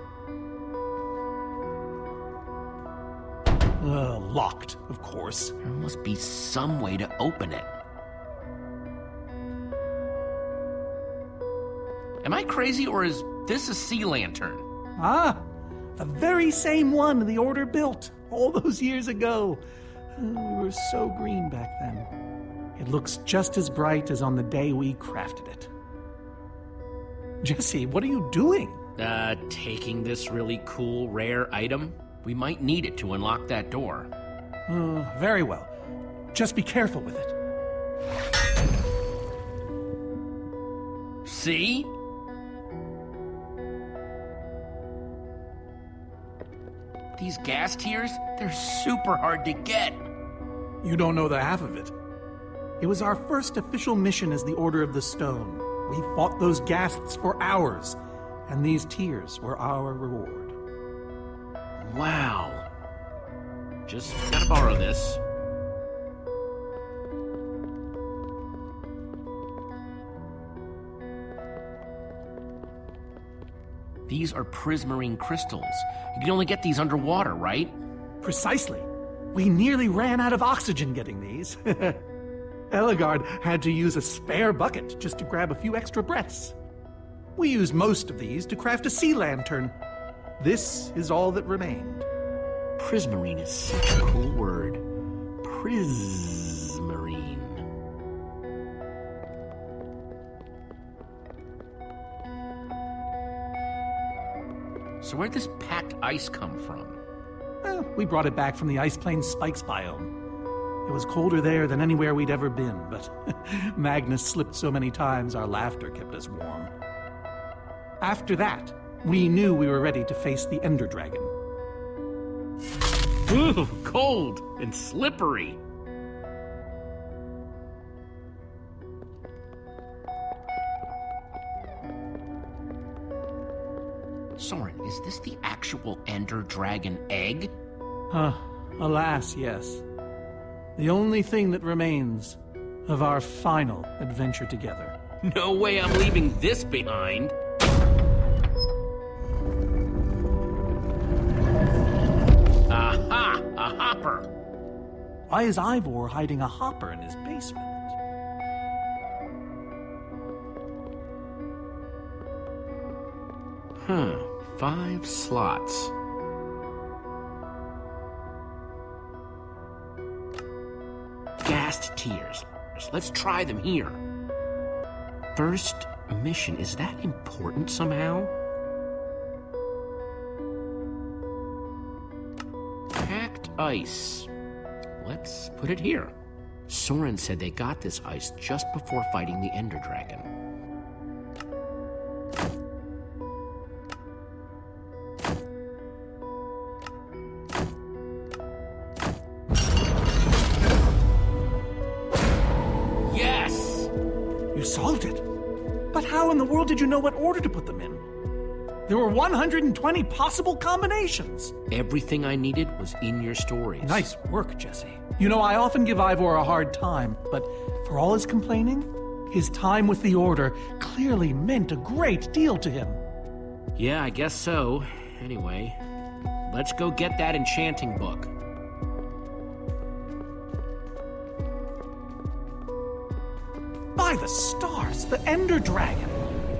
S6: Locked, of course.
S1: There must be some way to open it. Am I crazy, or is this a sea lantern?
S6: Ah, the very same one the Order built all those years ago. We were so green back then. It looks just as bright as on the day we crafted it. Jesse, what are you doing?
S1: Taking this really cool, rare item. We might need it to unlock that door.
S6: Very well. Just be careful with it.
S1: See? These gas tiers, they're super hard to get.
S6: You don't know the half of it. It was our first official mission as the Order of the Stone. We fought those ghasts for hours, and these tears were our reward.
S1: Wow. Just gotta borrow this. These are prismarine crystals. You can only get these underwater, right?
S6: Precisely. We nearly ran out of oxygen getting these. Eligard had to use a spare bucket just to grab a few extra breaths. We used most of these to craft a sea lantern. This is all that remained.
S1: Prismarine is such a cool word. Prismarine. So where'd this packed ice come from?
S6: Well, we brought it back from the Ice Plains Spikes biome. It was colder there than anywhere we'd ever been, but Magnus slipped so many times our laughter kept us warm. After that, we knew we were ready to face the Ender Dragon.
S1: Ooh, cold and slippery. Soren, is this the actual Ender Dragon egg?
S6: Alas, yes. The only thing that remains of our final adventure together.
S1: No way I'm leaving this behind. Aha! A hopper!
S6: Why is Ivor hiding a hopper in his basement?
S1: Huh. 5 slots. Ghast tears. Let's try them here. First mission, is that important somehow? Packed ice. Let's put it here. Soren said they got this ice just before fighting the Ender Dragon. Yes!
S6: You solved it. But how in the world did you know what order to put them in? There were 120 possible combinations.
S1: Everything I needed was in your stories.
S6: Nice work, Jesse. You know, I often give Ivor a hard time, but for all his complaining, his time with the Order clearly meant a great deal to him.
S1: Yeah, I guess so. Anyway, let's go get that enchanting book.
S6: By the stars, the Ender Dragon,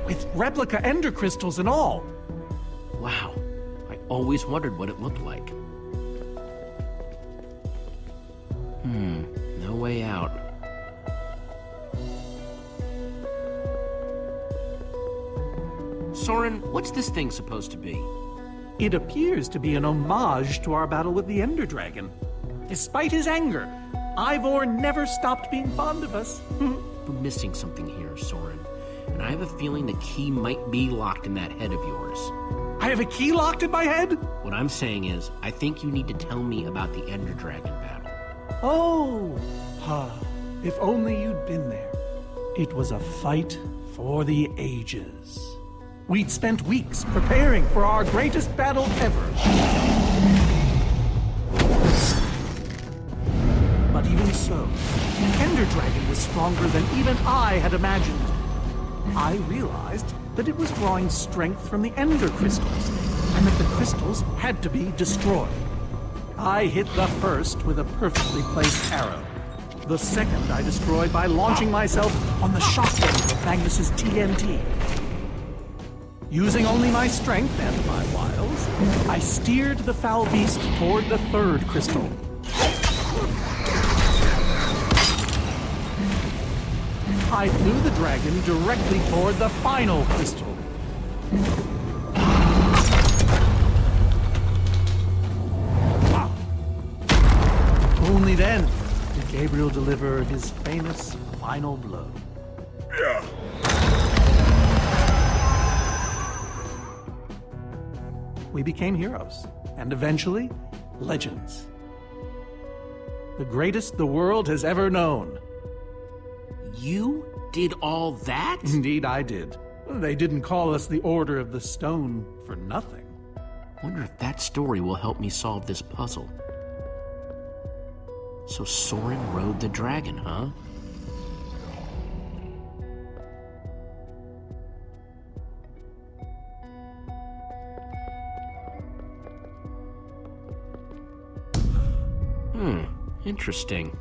S6: with replica Ender crystals and all.
S1: Wow, I always wondered what it looked like. No way out. Soren, what's this thing supposed to be?
S6: It appears to be an homage to our battle with the Ender Dragon. Despite his anger, Ivor never stopped being fond of us.
S1: We're missing something here, Soren. And I have a feeling the key might be locked in that head of yours.
S6: I have a key locked in my head?
S1: What I'm saying is, I think you need to tell me about the Ender Dragon battle.
S6: Oh, if only you'd been there. It was a fight for the ages. We'd spent weeks preparing for our greatest battle ever. But even so, the Ender Dragon was stronger than even I had imagined. I realized that it was drawing strength from the Ender crystals, and that the crystals had to be destroyed. I hit the first with a perfectly placed arrow. The second I destroyed by launching myself on the shockwave of Magnus's TNT. Using only my strength and my wiles, I steered the foul beast toward the third crystal. I flew the dragon directly toward the final crystal. Only then did Gabriel deliver his famous final blow.
S3: Yeah.
S6: We became heroes, and eventually, legends. The greatest the world has ever known.
S1: You did all that?
S6: Indeed, I did. They didn't call us the Order of the Stone for nothing.
S1: Wonder if that story will help me solve this puzzle. So Soren rode the dragon, huh? Interesting.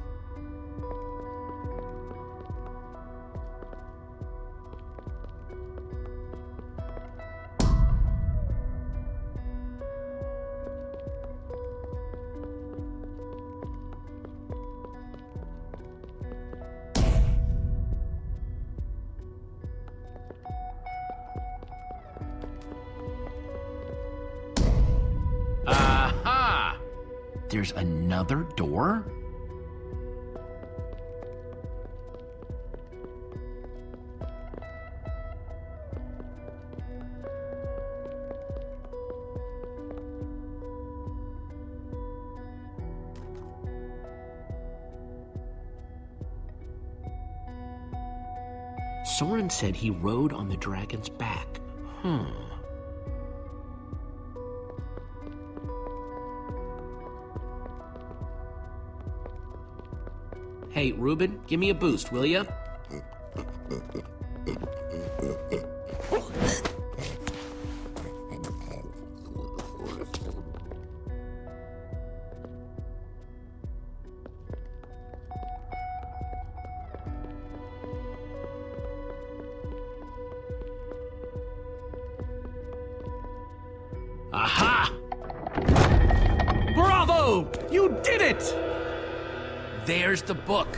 S1: Aha! There's another door? Soren said he rode on the dragon's back. Hey, Reuben, give me a boost, will ya? Aha!
S6: Bravo! You did it!
S1: There's the book.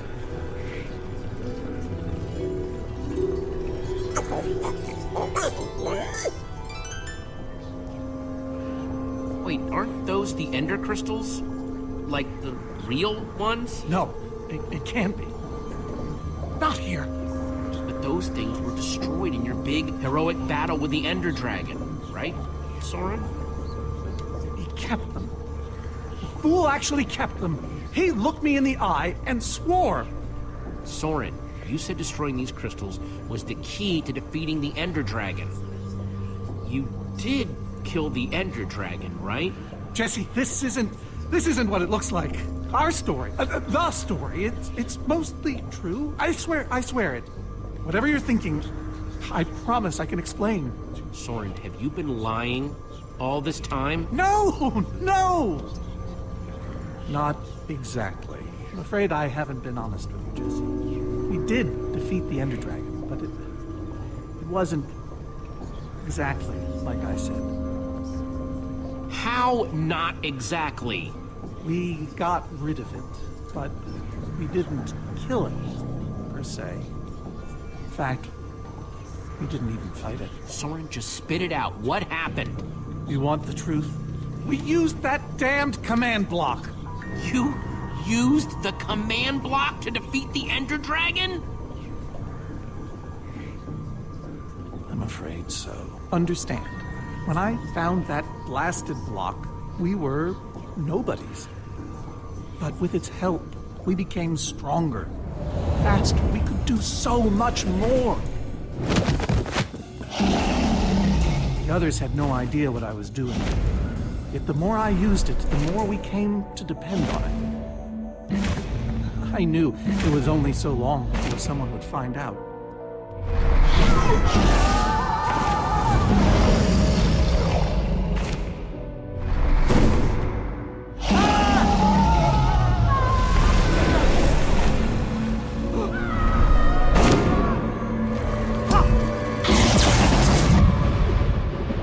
S1: Wait, aren't those the Ender crystals? Like the real ones?
S6: No, it can't be. Not here.
S1: But those things were destroyed in your big, heroic battle with the Ender Dragon, right, Soren?
S6: He kept them. The fool actually kept them. He looked me in the eye and swore.
S1: Soren, you said destroying these crystals was the key to defeating the Ender Dragon. You did kill the Ender Dragon, right?
S6: Jesse, this isn't what it looks like. Our story, the story, it's mostly true. I swear it. Whatever you're thinking, I promise I can explain.
S1: Soren, have you been lying all this time?
S6: No! Not exactly. I'm afraid I haven't been honest with you, Jesse. We did defeat the Ender Dragon, but it wasn't exactly like I said.
S1: How not exactly?
S6: We got rid of it, but we didn't kill it, per se. In fact, we didn't even fight it.
S1: Soren, just spit it out. What happened?
S6: You want the truth? We used that damned command block.
S1: You used the command block to defeat the Ender Dragon?
S6: I'm afraid so. Understand, When I found that blasted block, we were nobodies. But with its help, we became stronger, faster. We could do so much more. The others had no idea what I was doing. Yet the more I used it, the more we came to depend on it. I knew it was only so long before someone would find out.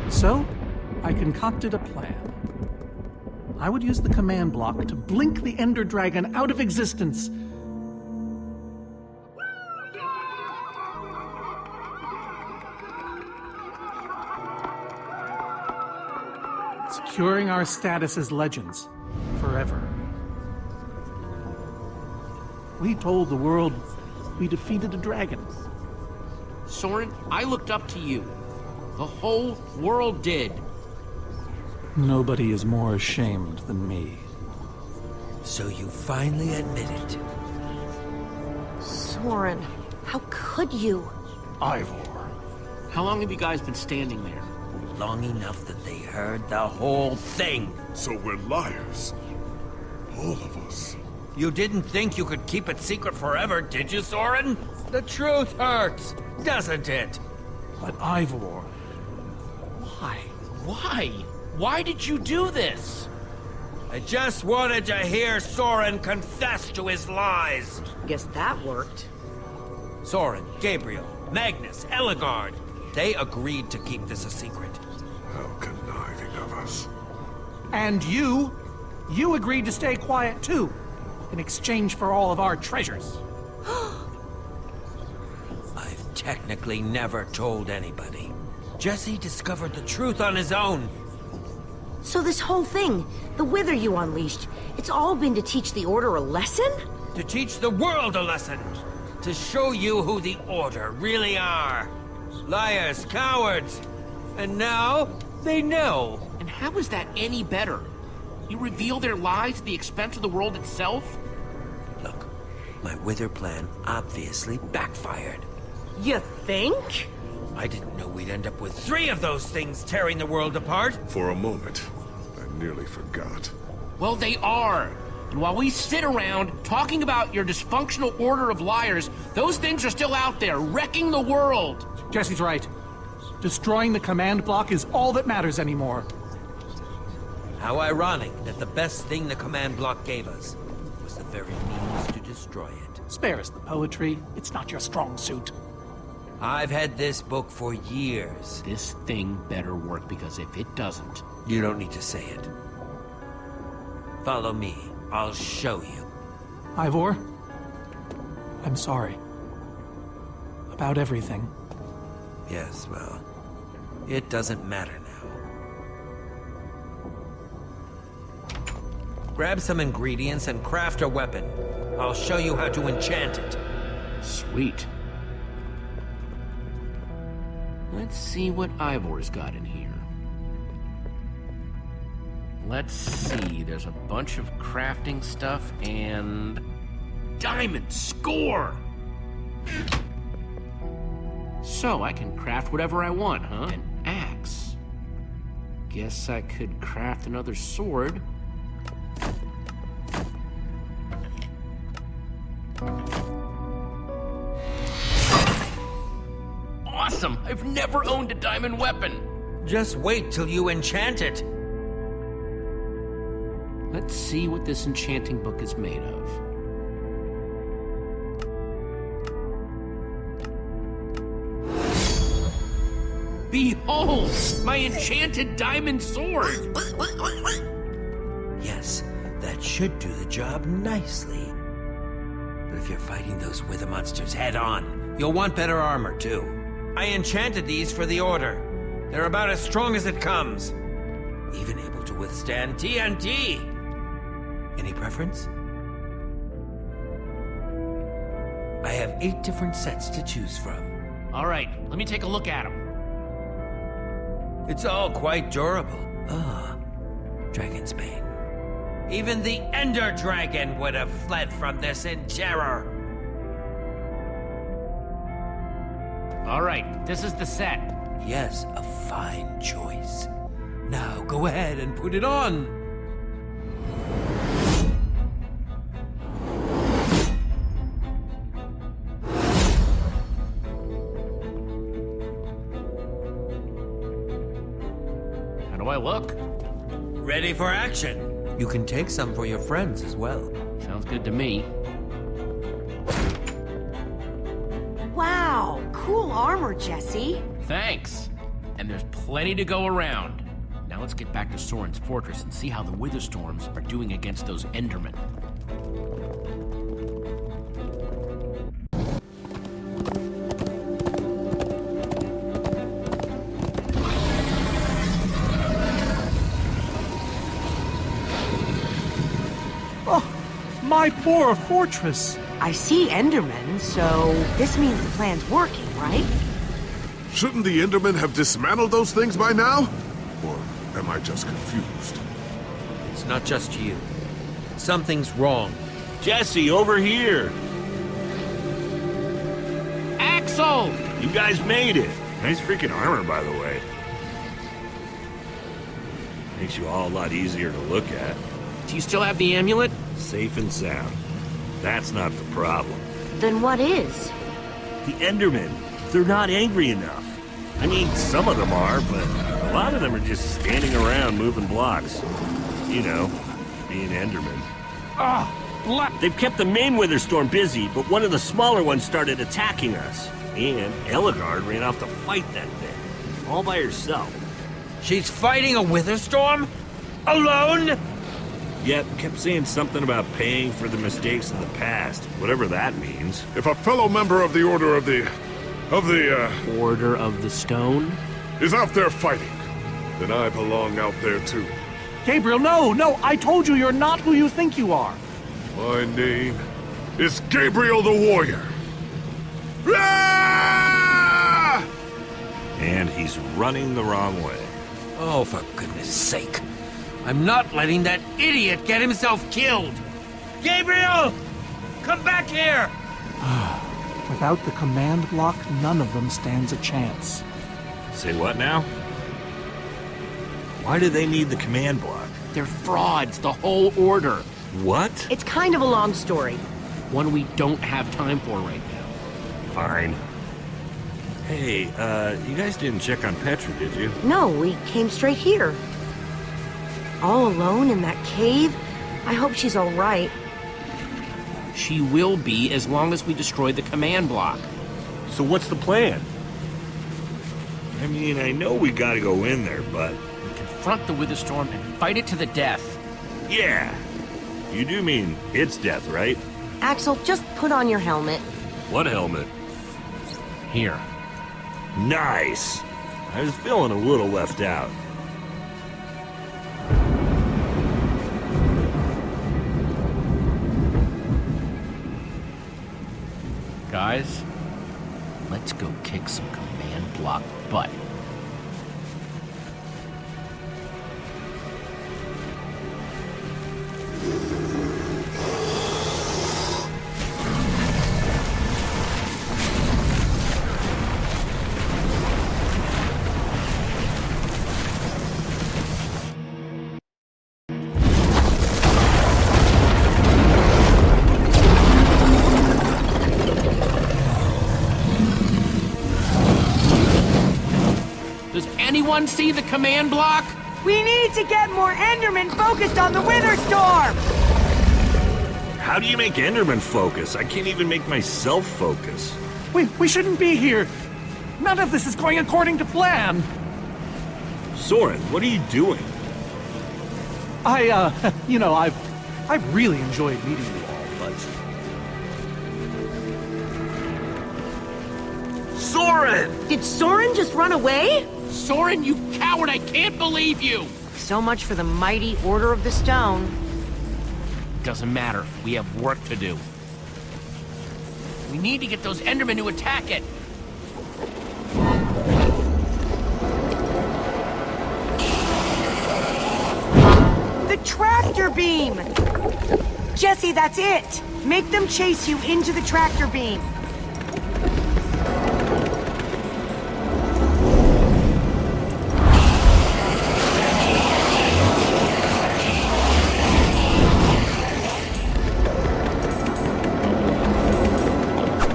S6: So, I concocted a plan. I would use the command block to blink the Ender Dragon out of existence. Securing our status as legends forever. We told the world we defeated a dragon.
S1: Soren, I looked up to you. The whole world did.
S6: Nobody is more ashamed than me.
S12: So you finally admit it.
S9: Soren, how could you?
S6: Ivor.
S1: How long have you guys been standing there?
S12: Long enough that they heard the whole thing.
S3: So we're liars. All of us.
S12: You didn't think you could keep it secret forever, did you, Soren? The truth hurts, doesn't it?
S6: But Ivor... why?
S1: Why? Why did you do this?
S12: I just wanted to hear Soren confess to his lies.
S9: Guess that worked.
S12: Soren, Gabriel, Magnus, Ellegaard, they agreed to keep this a secret.
S3: How conniving of us.
S6: And you agreed to stay quiet too, in exchange for all of our treasures.
S12: I've technically never told anybody. Jesse discovered the truth on his own.
S9: So this whole thing, the wither you unleashed, it's all been to teach the Order a lesson?
S12: To teach the world a lesson. To show you who the Order really are. Liars, cowards. And now, they know.
S1: And how is that any better? You reveal their lies at the expense of the world itself?
S12: Look, my wither plan obviously backfired.
S9: You think?
S12: I didn't know we'd end up with 3 of those things tearing the world apart.
S3: For a moment, I nearly forgot.
S1: Well, they are. And while we sit around talking about your dysfunctional order of liars, those things are still out there, wrecking the world.
S6: Jesse's right. Destroying the command block is all that matters anymore.
S12: How ironic that the best thing the command block gave us was the very means to destroy it.
S6: Spare us the poetry. It's not your strong suit.
S12: I've had this book for years.
S1: This thing better work, because if it doesn't...
S12: You don't need to say it. Follow me. I'll show you.
S6: Ivor, I'm sorry. About everything.
S12: Yes, well, it doesn't matter now. Grab some ingredients and craft a weapon. I'll show you how to enchant it.
S1: Sweet. Let's see what Ivor's got in here. Let's see, there's a bunch of crafting stuff and... Diamond score! So I can craft whatever I want, huh? An axe. Guess I could craft another sword. Awesome! I've never owned a diamond weapon!
S12: Just wait till you enchant it.
S1: Let's see what this enchanting book is made of. Behold! My enchanted diamond sword!
S12: Yes, that should do the job nicely. But if you're fighting those wither monsters head on, you'll want better armor too. I enchanted these for the Order. They're about as strong as it comes. Even able to withstand TNT. Any preference? I have 8 different sets to choose from.
S1: All right, let me take a look at them.
S12: It's all quite durable. Ah, Dragon's Bane. Even the Ender Dragon would have fled from this in terror.
S1: All right, this is the set.
S12: Yes, a fine choice. Now go ahead and put it on.
S1: How do I look?
S12: Ready for action. You can take some for your friends as well.
S1: Sounds good to me.
S9: Wow, cool armor, Jesse.
S1: Thanks. And there's plenty to go around. Now let's get back to Soren's fortress and see how the Witherstorms are doing against those Endermen.
S6: My poor fortress!
S9: I see Endermen, so this means the plan's working, right?
S3: Shouldn't the Endermen have dismantled those things by now? Or am I just confused?
S12: It's not just you. Something's wrong.
S7: Jesse, over here!
S1: Axel!
S7: You guys made it! Nice freaking armor, by the way. Makes you all a lot easier to look at.
S1: Do you still have the amulet?
S7: Safe and sound. That's not the problem.
S9: Then what is?
S7: The Endermen, they're not angry enough. I mean, some of them are, but a lot of them are just standing around moving blocks. You know, being Endermen. They've kept the main Witherstorm busy, but one of the smaller ones started attacking us. And Ellegaard ran off to fight that thing, all by herself.
S12: She's fighting a Witherstorm? Alone?
S7: Yet kept saying something about paying for the mistakes of the past, whatever that means.
S3: If a fellow member of the Order of the
S1: Order of the Stone?
S3: is out there fighting, then I belong out there too.
S6: Gabriel, no! I told you you're not who you think you are!
S3: My name is Gabriel the Warrior. Ah!
S7: And he's running the wrong way.
S12: Oh, for goodness sake. I'm not letting that idiot get himself killed. Gabriel! Come back here!
S6: Without the command block, none of them stands a chance.
S7: Say what now? Why do they need the command block?
S1: They're frauds, the whole order.
S7: What?
S9: It's kind of a long story.
S1: One we don't have time for right now.
S7: Fine. Hey, you guys didn't check on Petra, did you?
S9: No, we came straight here. All alone in that cave? I hope she's all right.
S1: She will be as long as we destroy the command block.
S7: So what's the plan? I mean, I know we gotta go in there, but...
S1: We confront the Witherstorm and fight it to the death.
S7: Yeah! You do mean it's death, right?
S9: Axel, just put on your helmet.
S7: What helmet?
S1: Here.
S7: Nice! I was feeling a little left out.
S1: Guys, let's go kick some command block butt. Anyone see the command block?
S9: We need to get more Endermen focused on the Witherstorm!
S7: How do you make Enderman focus? I can't even make myself focus.
S6: We shouldn't be here! None of this is going according to plan!
S7: Soren, what are you doing?
S6: I've really enjoyed meeting you all, but...
S7: Soren!
S9: Did Soren just run away?
S1: Soren, you coward! I can't believe you!
S9: So much for the mighty Order of the Stone.
S1: Doesn't matter. We have work to do. We need to get those Endermen to attack it.
S9: The tractor beam! Jesse, that's it! Make them chase you into the tractor beam.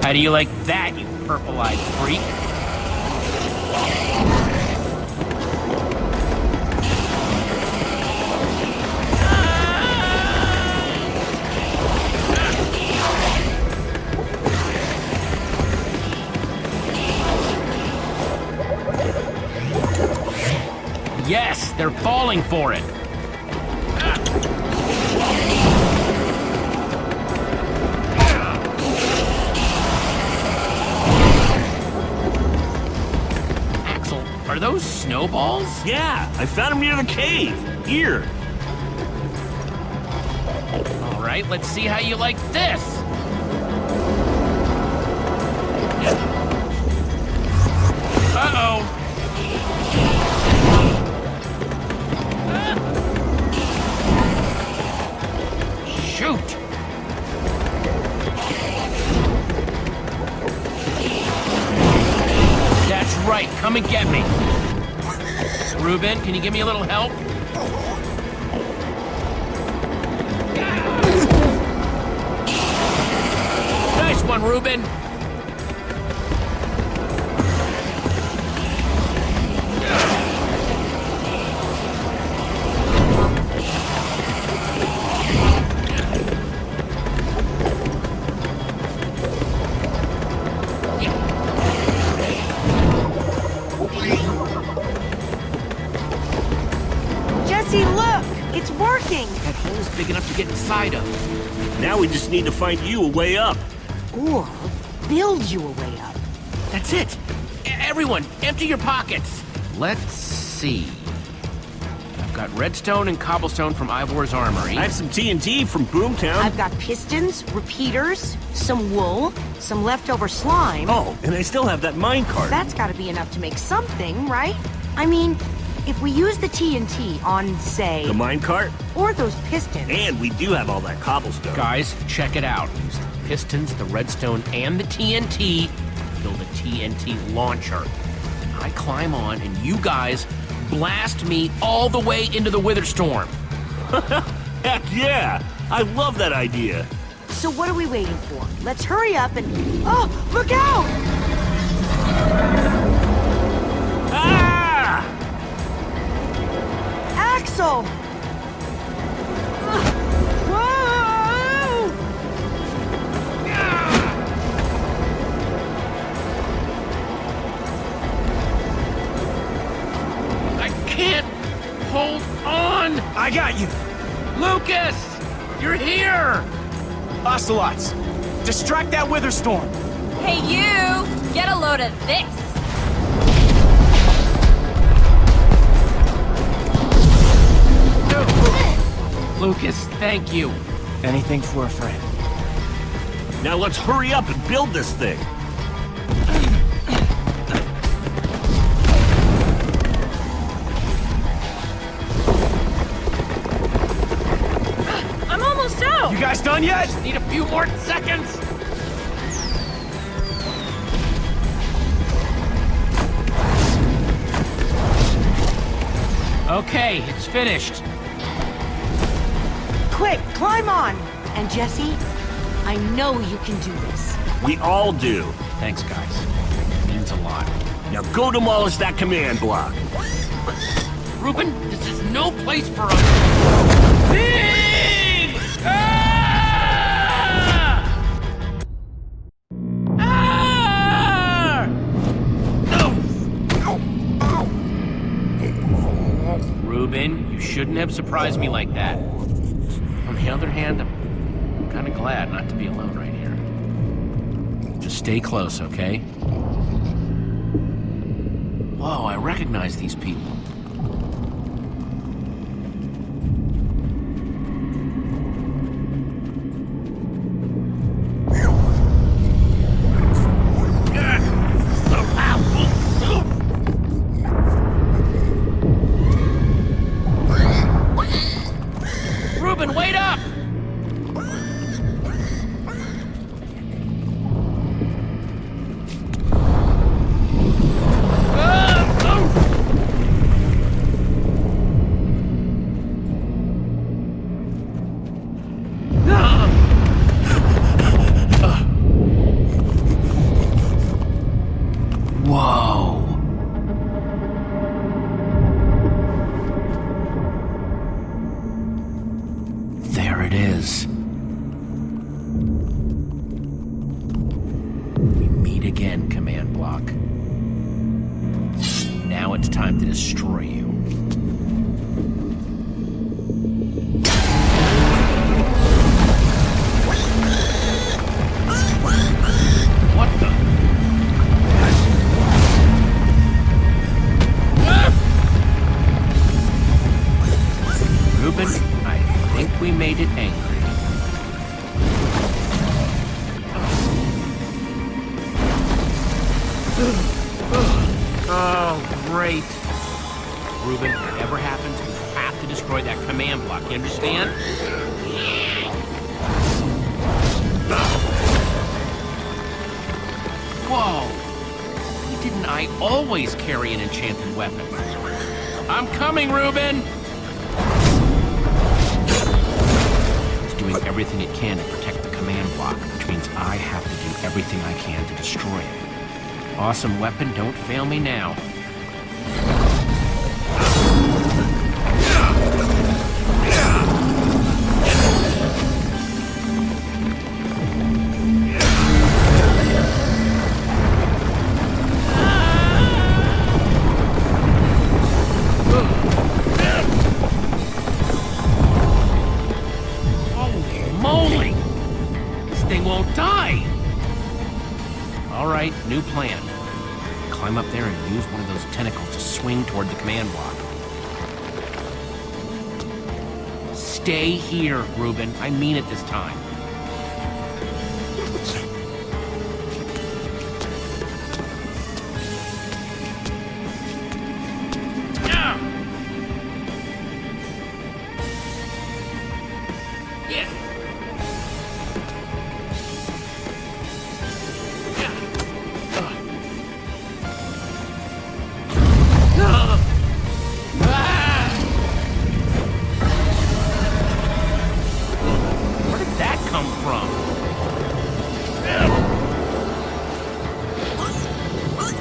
S1: How do you like that, you purple-eyed freak? Yes, they're falling for it. Axel, are those snowballs?
S7: Yeah, I found them near the cave. Here.
S1: All right, let's see how you like this. Uh-oh. Shoot! That's right, come and get me. Reuben, can you give me a little help? Nice one, Reuben.
S9: Jesse, look! It's working!
S1: That hole's big enough to get inside of.
S7: Now we just need to find you a way up.
S9: Or build you a way up.
S1: That's it. Everyone, empty your pockets. Let's see. I've got redstone and cobblestone from Ivor's armory.
S7: I have some TNT from Boomtown.
S9: I've got pistons, repeaters, some wool, some leftover slime.
S7: Oh, and I still have that minecart.
S9: That's gotta be enough to make something, right? I mean, if we use the TNT on, say...
S7: The minecart?
S9: Or those pistons...
S7: And we do have all that cobblestone.
S1: Guys, check it out. Use the pistons, the redstone, and the TNT to build a TNT launcher. I climb on, and you guys blast me all the way into the Wither Storm.
S7: Heck yeah! I love that idea.
S9: So what are we waiting for? Let's hurry up and... Oh, look out!
S7: Ah!
S9: Axel! Whoa!
S1: I can't hold on!
S8: I got you!
S1: Lucas! You're here!
S8: Ocelots! Distract that Wither Storm!
S10: Hey, you! Get a load of this!
S1: Lucas, thank you.
S8: Anything for a friend.
S7: Now let's hurry up and build this thing.
S10: I'm almost out!
S8: You guys done yet?
S1: Need a few more seconds. Okay, it's finished.
S9: Quick, climb on! And Jesse, I know you can do this.
S7: We all do.
S1: Thanks, guys. It means a lot.
S7: Now go demolish that command block.
S1: Reuben, this is no place for us. Dig! Reuben, you shouldn't have surprised me like that. On the other hand, I'm kind of glad not to be alone right here. Just stay close, okay? Whoa, I recognize these people. it's time to destroy you. What the? Reuben, I think we made it angry. Oh, great. Reuben, whatever happens, we have to destroy that command block, you understand? Whoa! Why didn't I always carry an enchanted weapon? I'm coming, Reuben! It's doing everything it can to protect the command block, which means I have to do everything I can to destroy it. Awesome weapon, don't fail me now. Holy moly! This thing won't die! All right, new plan. Climb up there and use one of those tentacles to swing toward the command block. Stay here, Reuben. I mean it this time.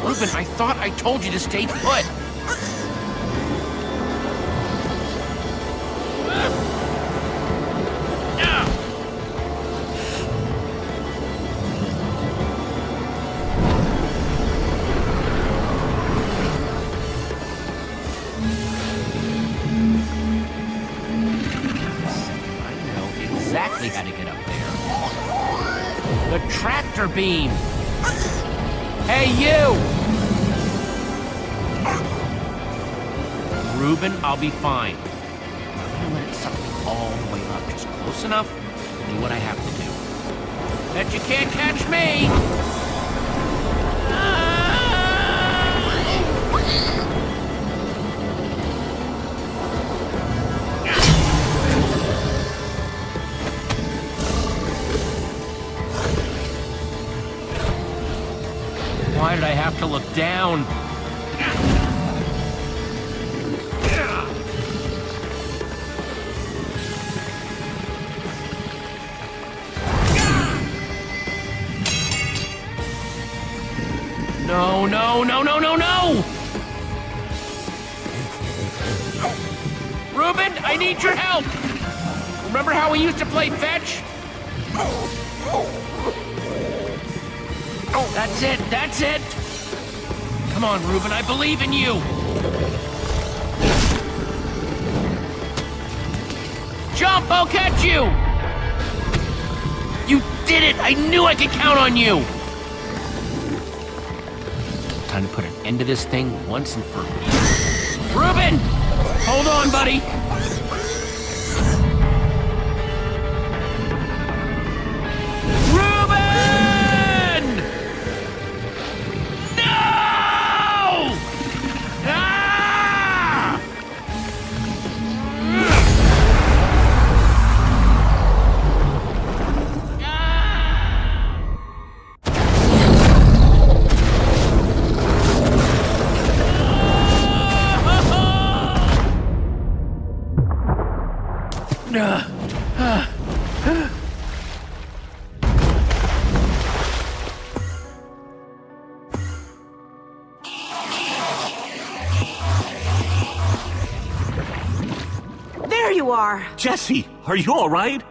S1: Reuben, I thought I told you to stay put. I know exactly how to get up there. The tractor beam. Hey, you! Reuben, I'll be fine. I'm gonna let it suck me all the way up, just close enough to do what I have to do. Bet you can't catch me! Why did I have to look down? No, no, no, no, no, no! Reuben, I need your help! Remember how we used to play fetch? That's it, that's it! Come on, Reuben, I believe in you! Jump, I'll catch you! You did it! I knew I could count on you! Time to put an end to this thing once and for all. Reuben! Hold on, buddy!
S9: There you are!
S7: Jesse, are you all right?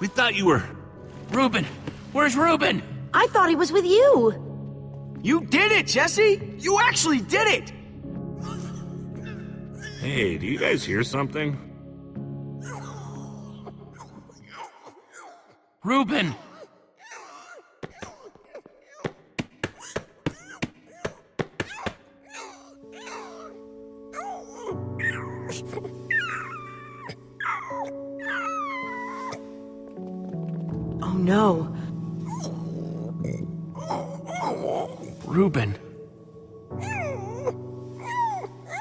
S7: We thought you were...
S1: Reuben! Where's Reuben?
S9: I thought he was with you!
S8: You did it, Jesse! You actually did it!
S7: Hey, do you guys hear something?
S1: Reuben!
S9: Oh no.
S1: Reuben.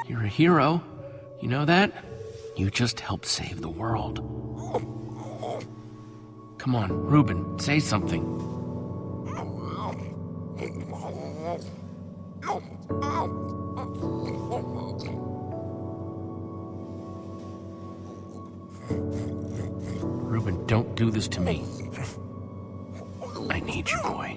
S1: You're a hero. You know that? You just helped save the world. Come on, Reuben, say something. Reuben, don't do this to me. I need you, boy.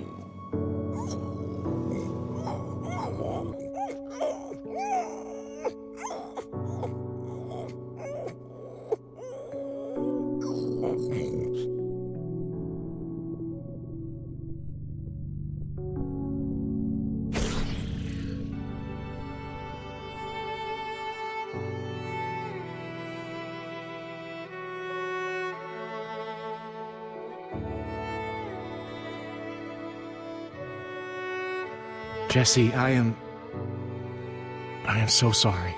S6: Jesse, I am so sorry.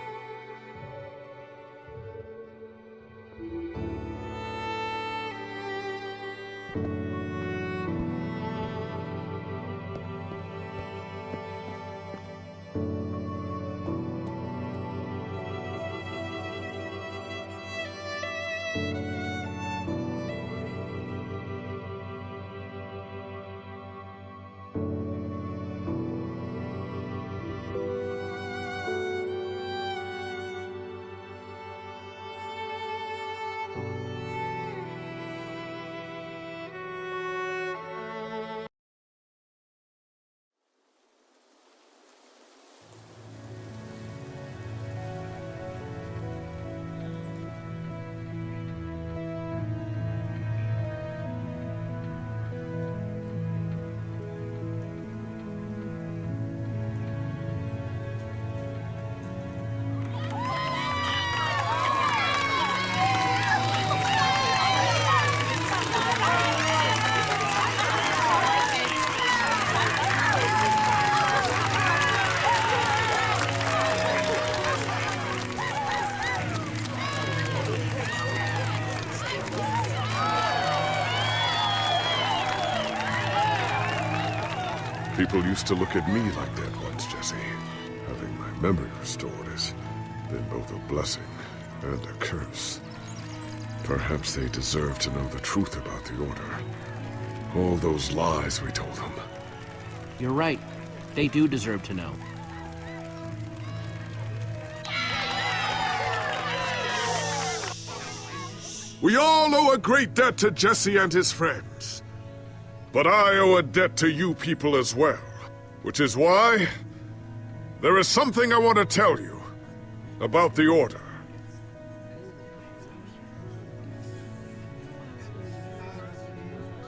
S3: People used to look at me like that once, Jesse. Having my memory restored has been both a blessing and a curse. Perhaps they deserve to know the truth about the Order. All those lies we told them.
S1: You're right. They do deserve to know.
S3: We all owe a great debt to Jesse and his friends. But I owe a debt to you people as well. Which is why there is something I want to tell you about the Order.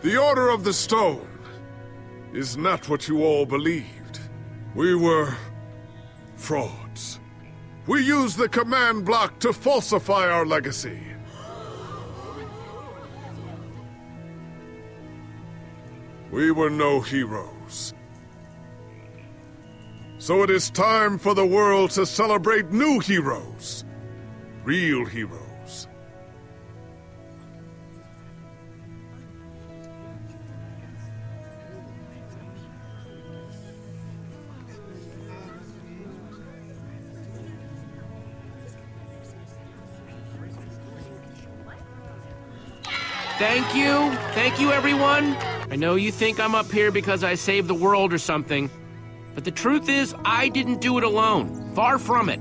S3: The Order of the Stone is not what you all believed. We were frauds. We used the command block to falsify our legacy. We were no heroes. So it is time for the world to celebrate new heroes. Real heroes.
S1: Thank you. Thank you, everyone. I know you think I'm up here because I saved the world or something, but the truth is, I didn't do it alone. Far from it.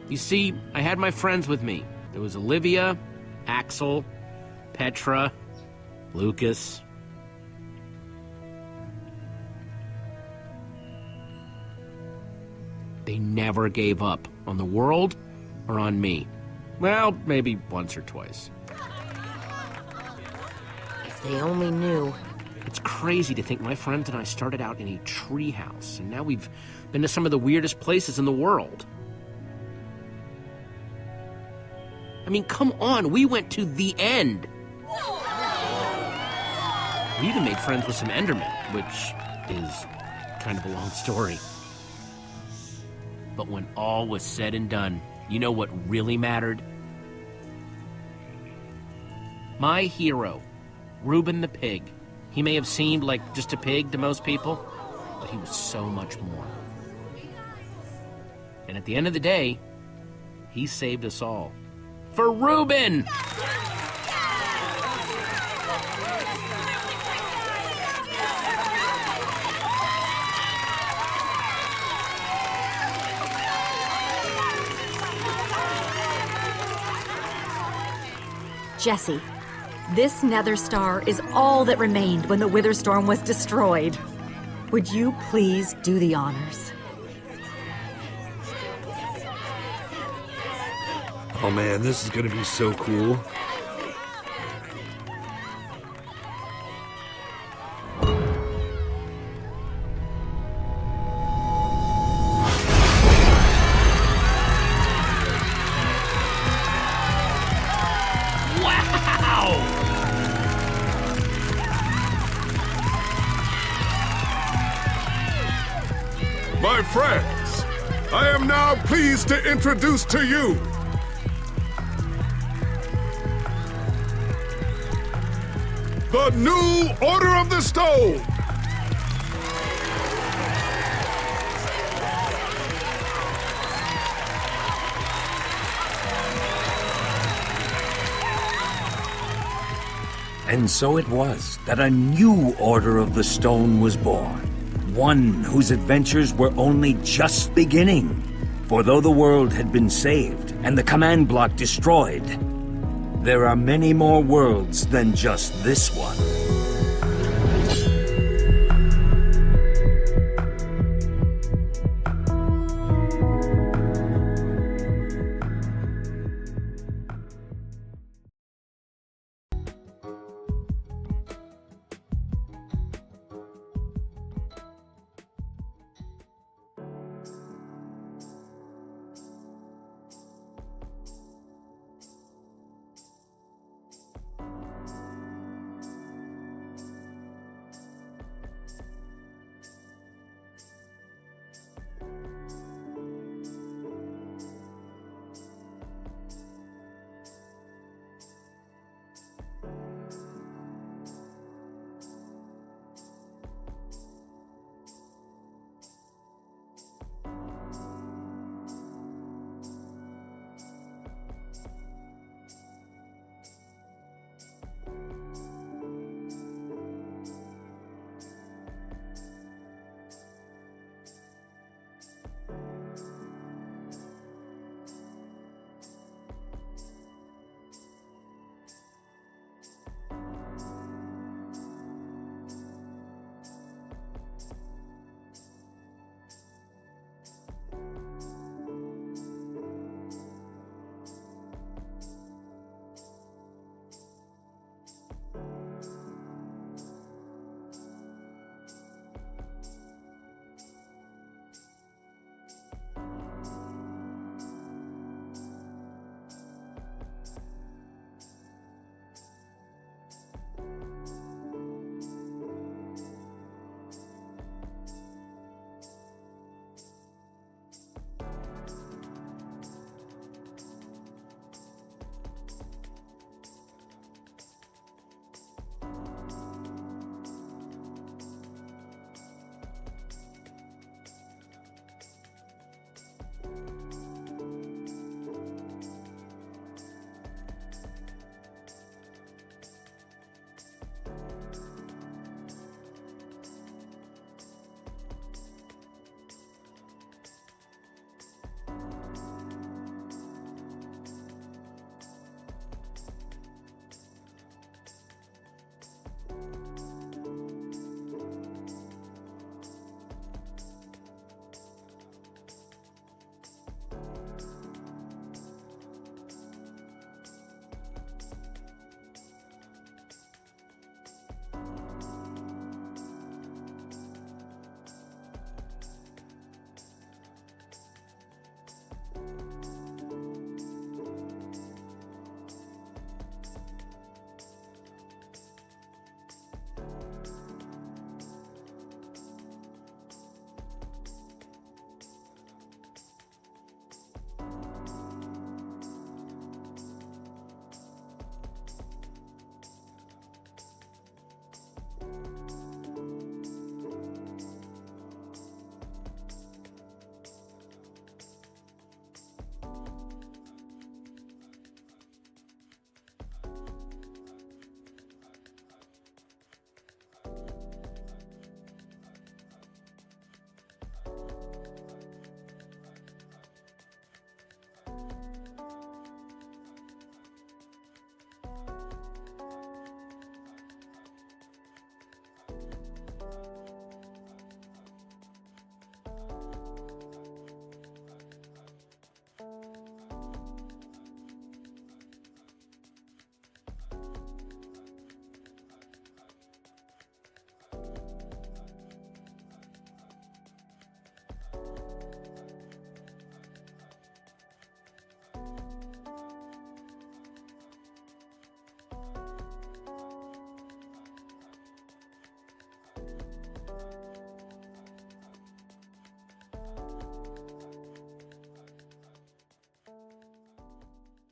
S1: You see, I had my friends with me. There was Olivia, Axel, Petra, Lucas. They never gave up on the world or on me. Well, maybe once or twice.
S9: If they only knew.
S1: The It's crazy to think my friends and I started out in a treehouse, and now we've been to some of the weirdest places in the world. I mean, come on, we went to the end. We even made friends with some Endermen, which is kind of a long story. But when all was said and done, you know what really mattered? My hero, Reuben the pig. He may have seemed like just a pig to most people, but he was so much more. And at the end of the day, he saved us all. For Reuben!
S5: Jesse, this nether star is all that remained when the Wither Storm was destroyed. Would you please do the honors?
S13: Oh man, this is gonna be so cool.
S3: My friends, I am now pleased to introduce to you the new Order of the Stone.
S2: And so it was that a new Order of the Stone was born. One whose adventures were only just beginning. For though the world had been saved and the command block destroyed, there are many more worlds than just this one.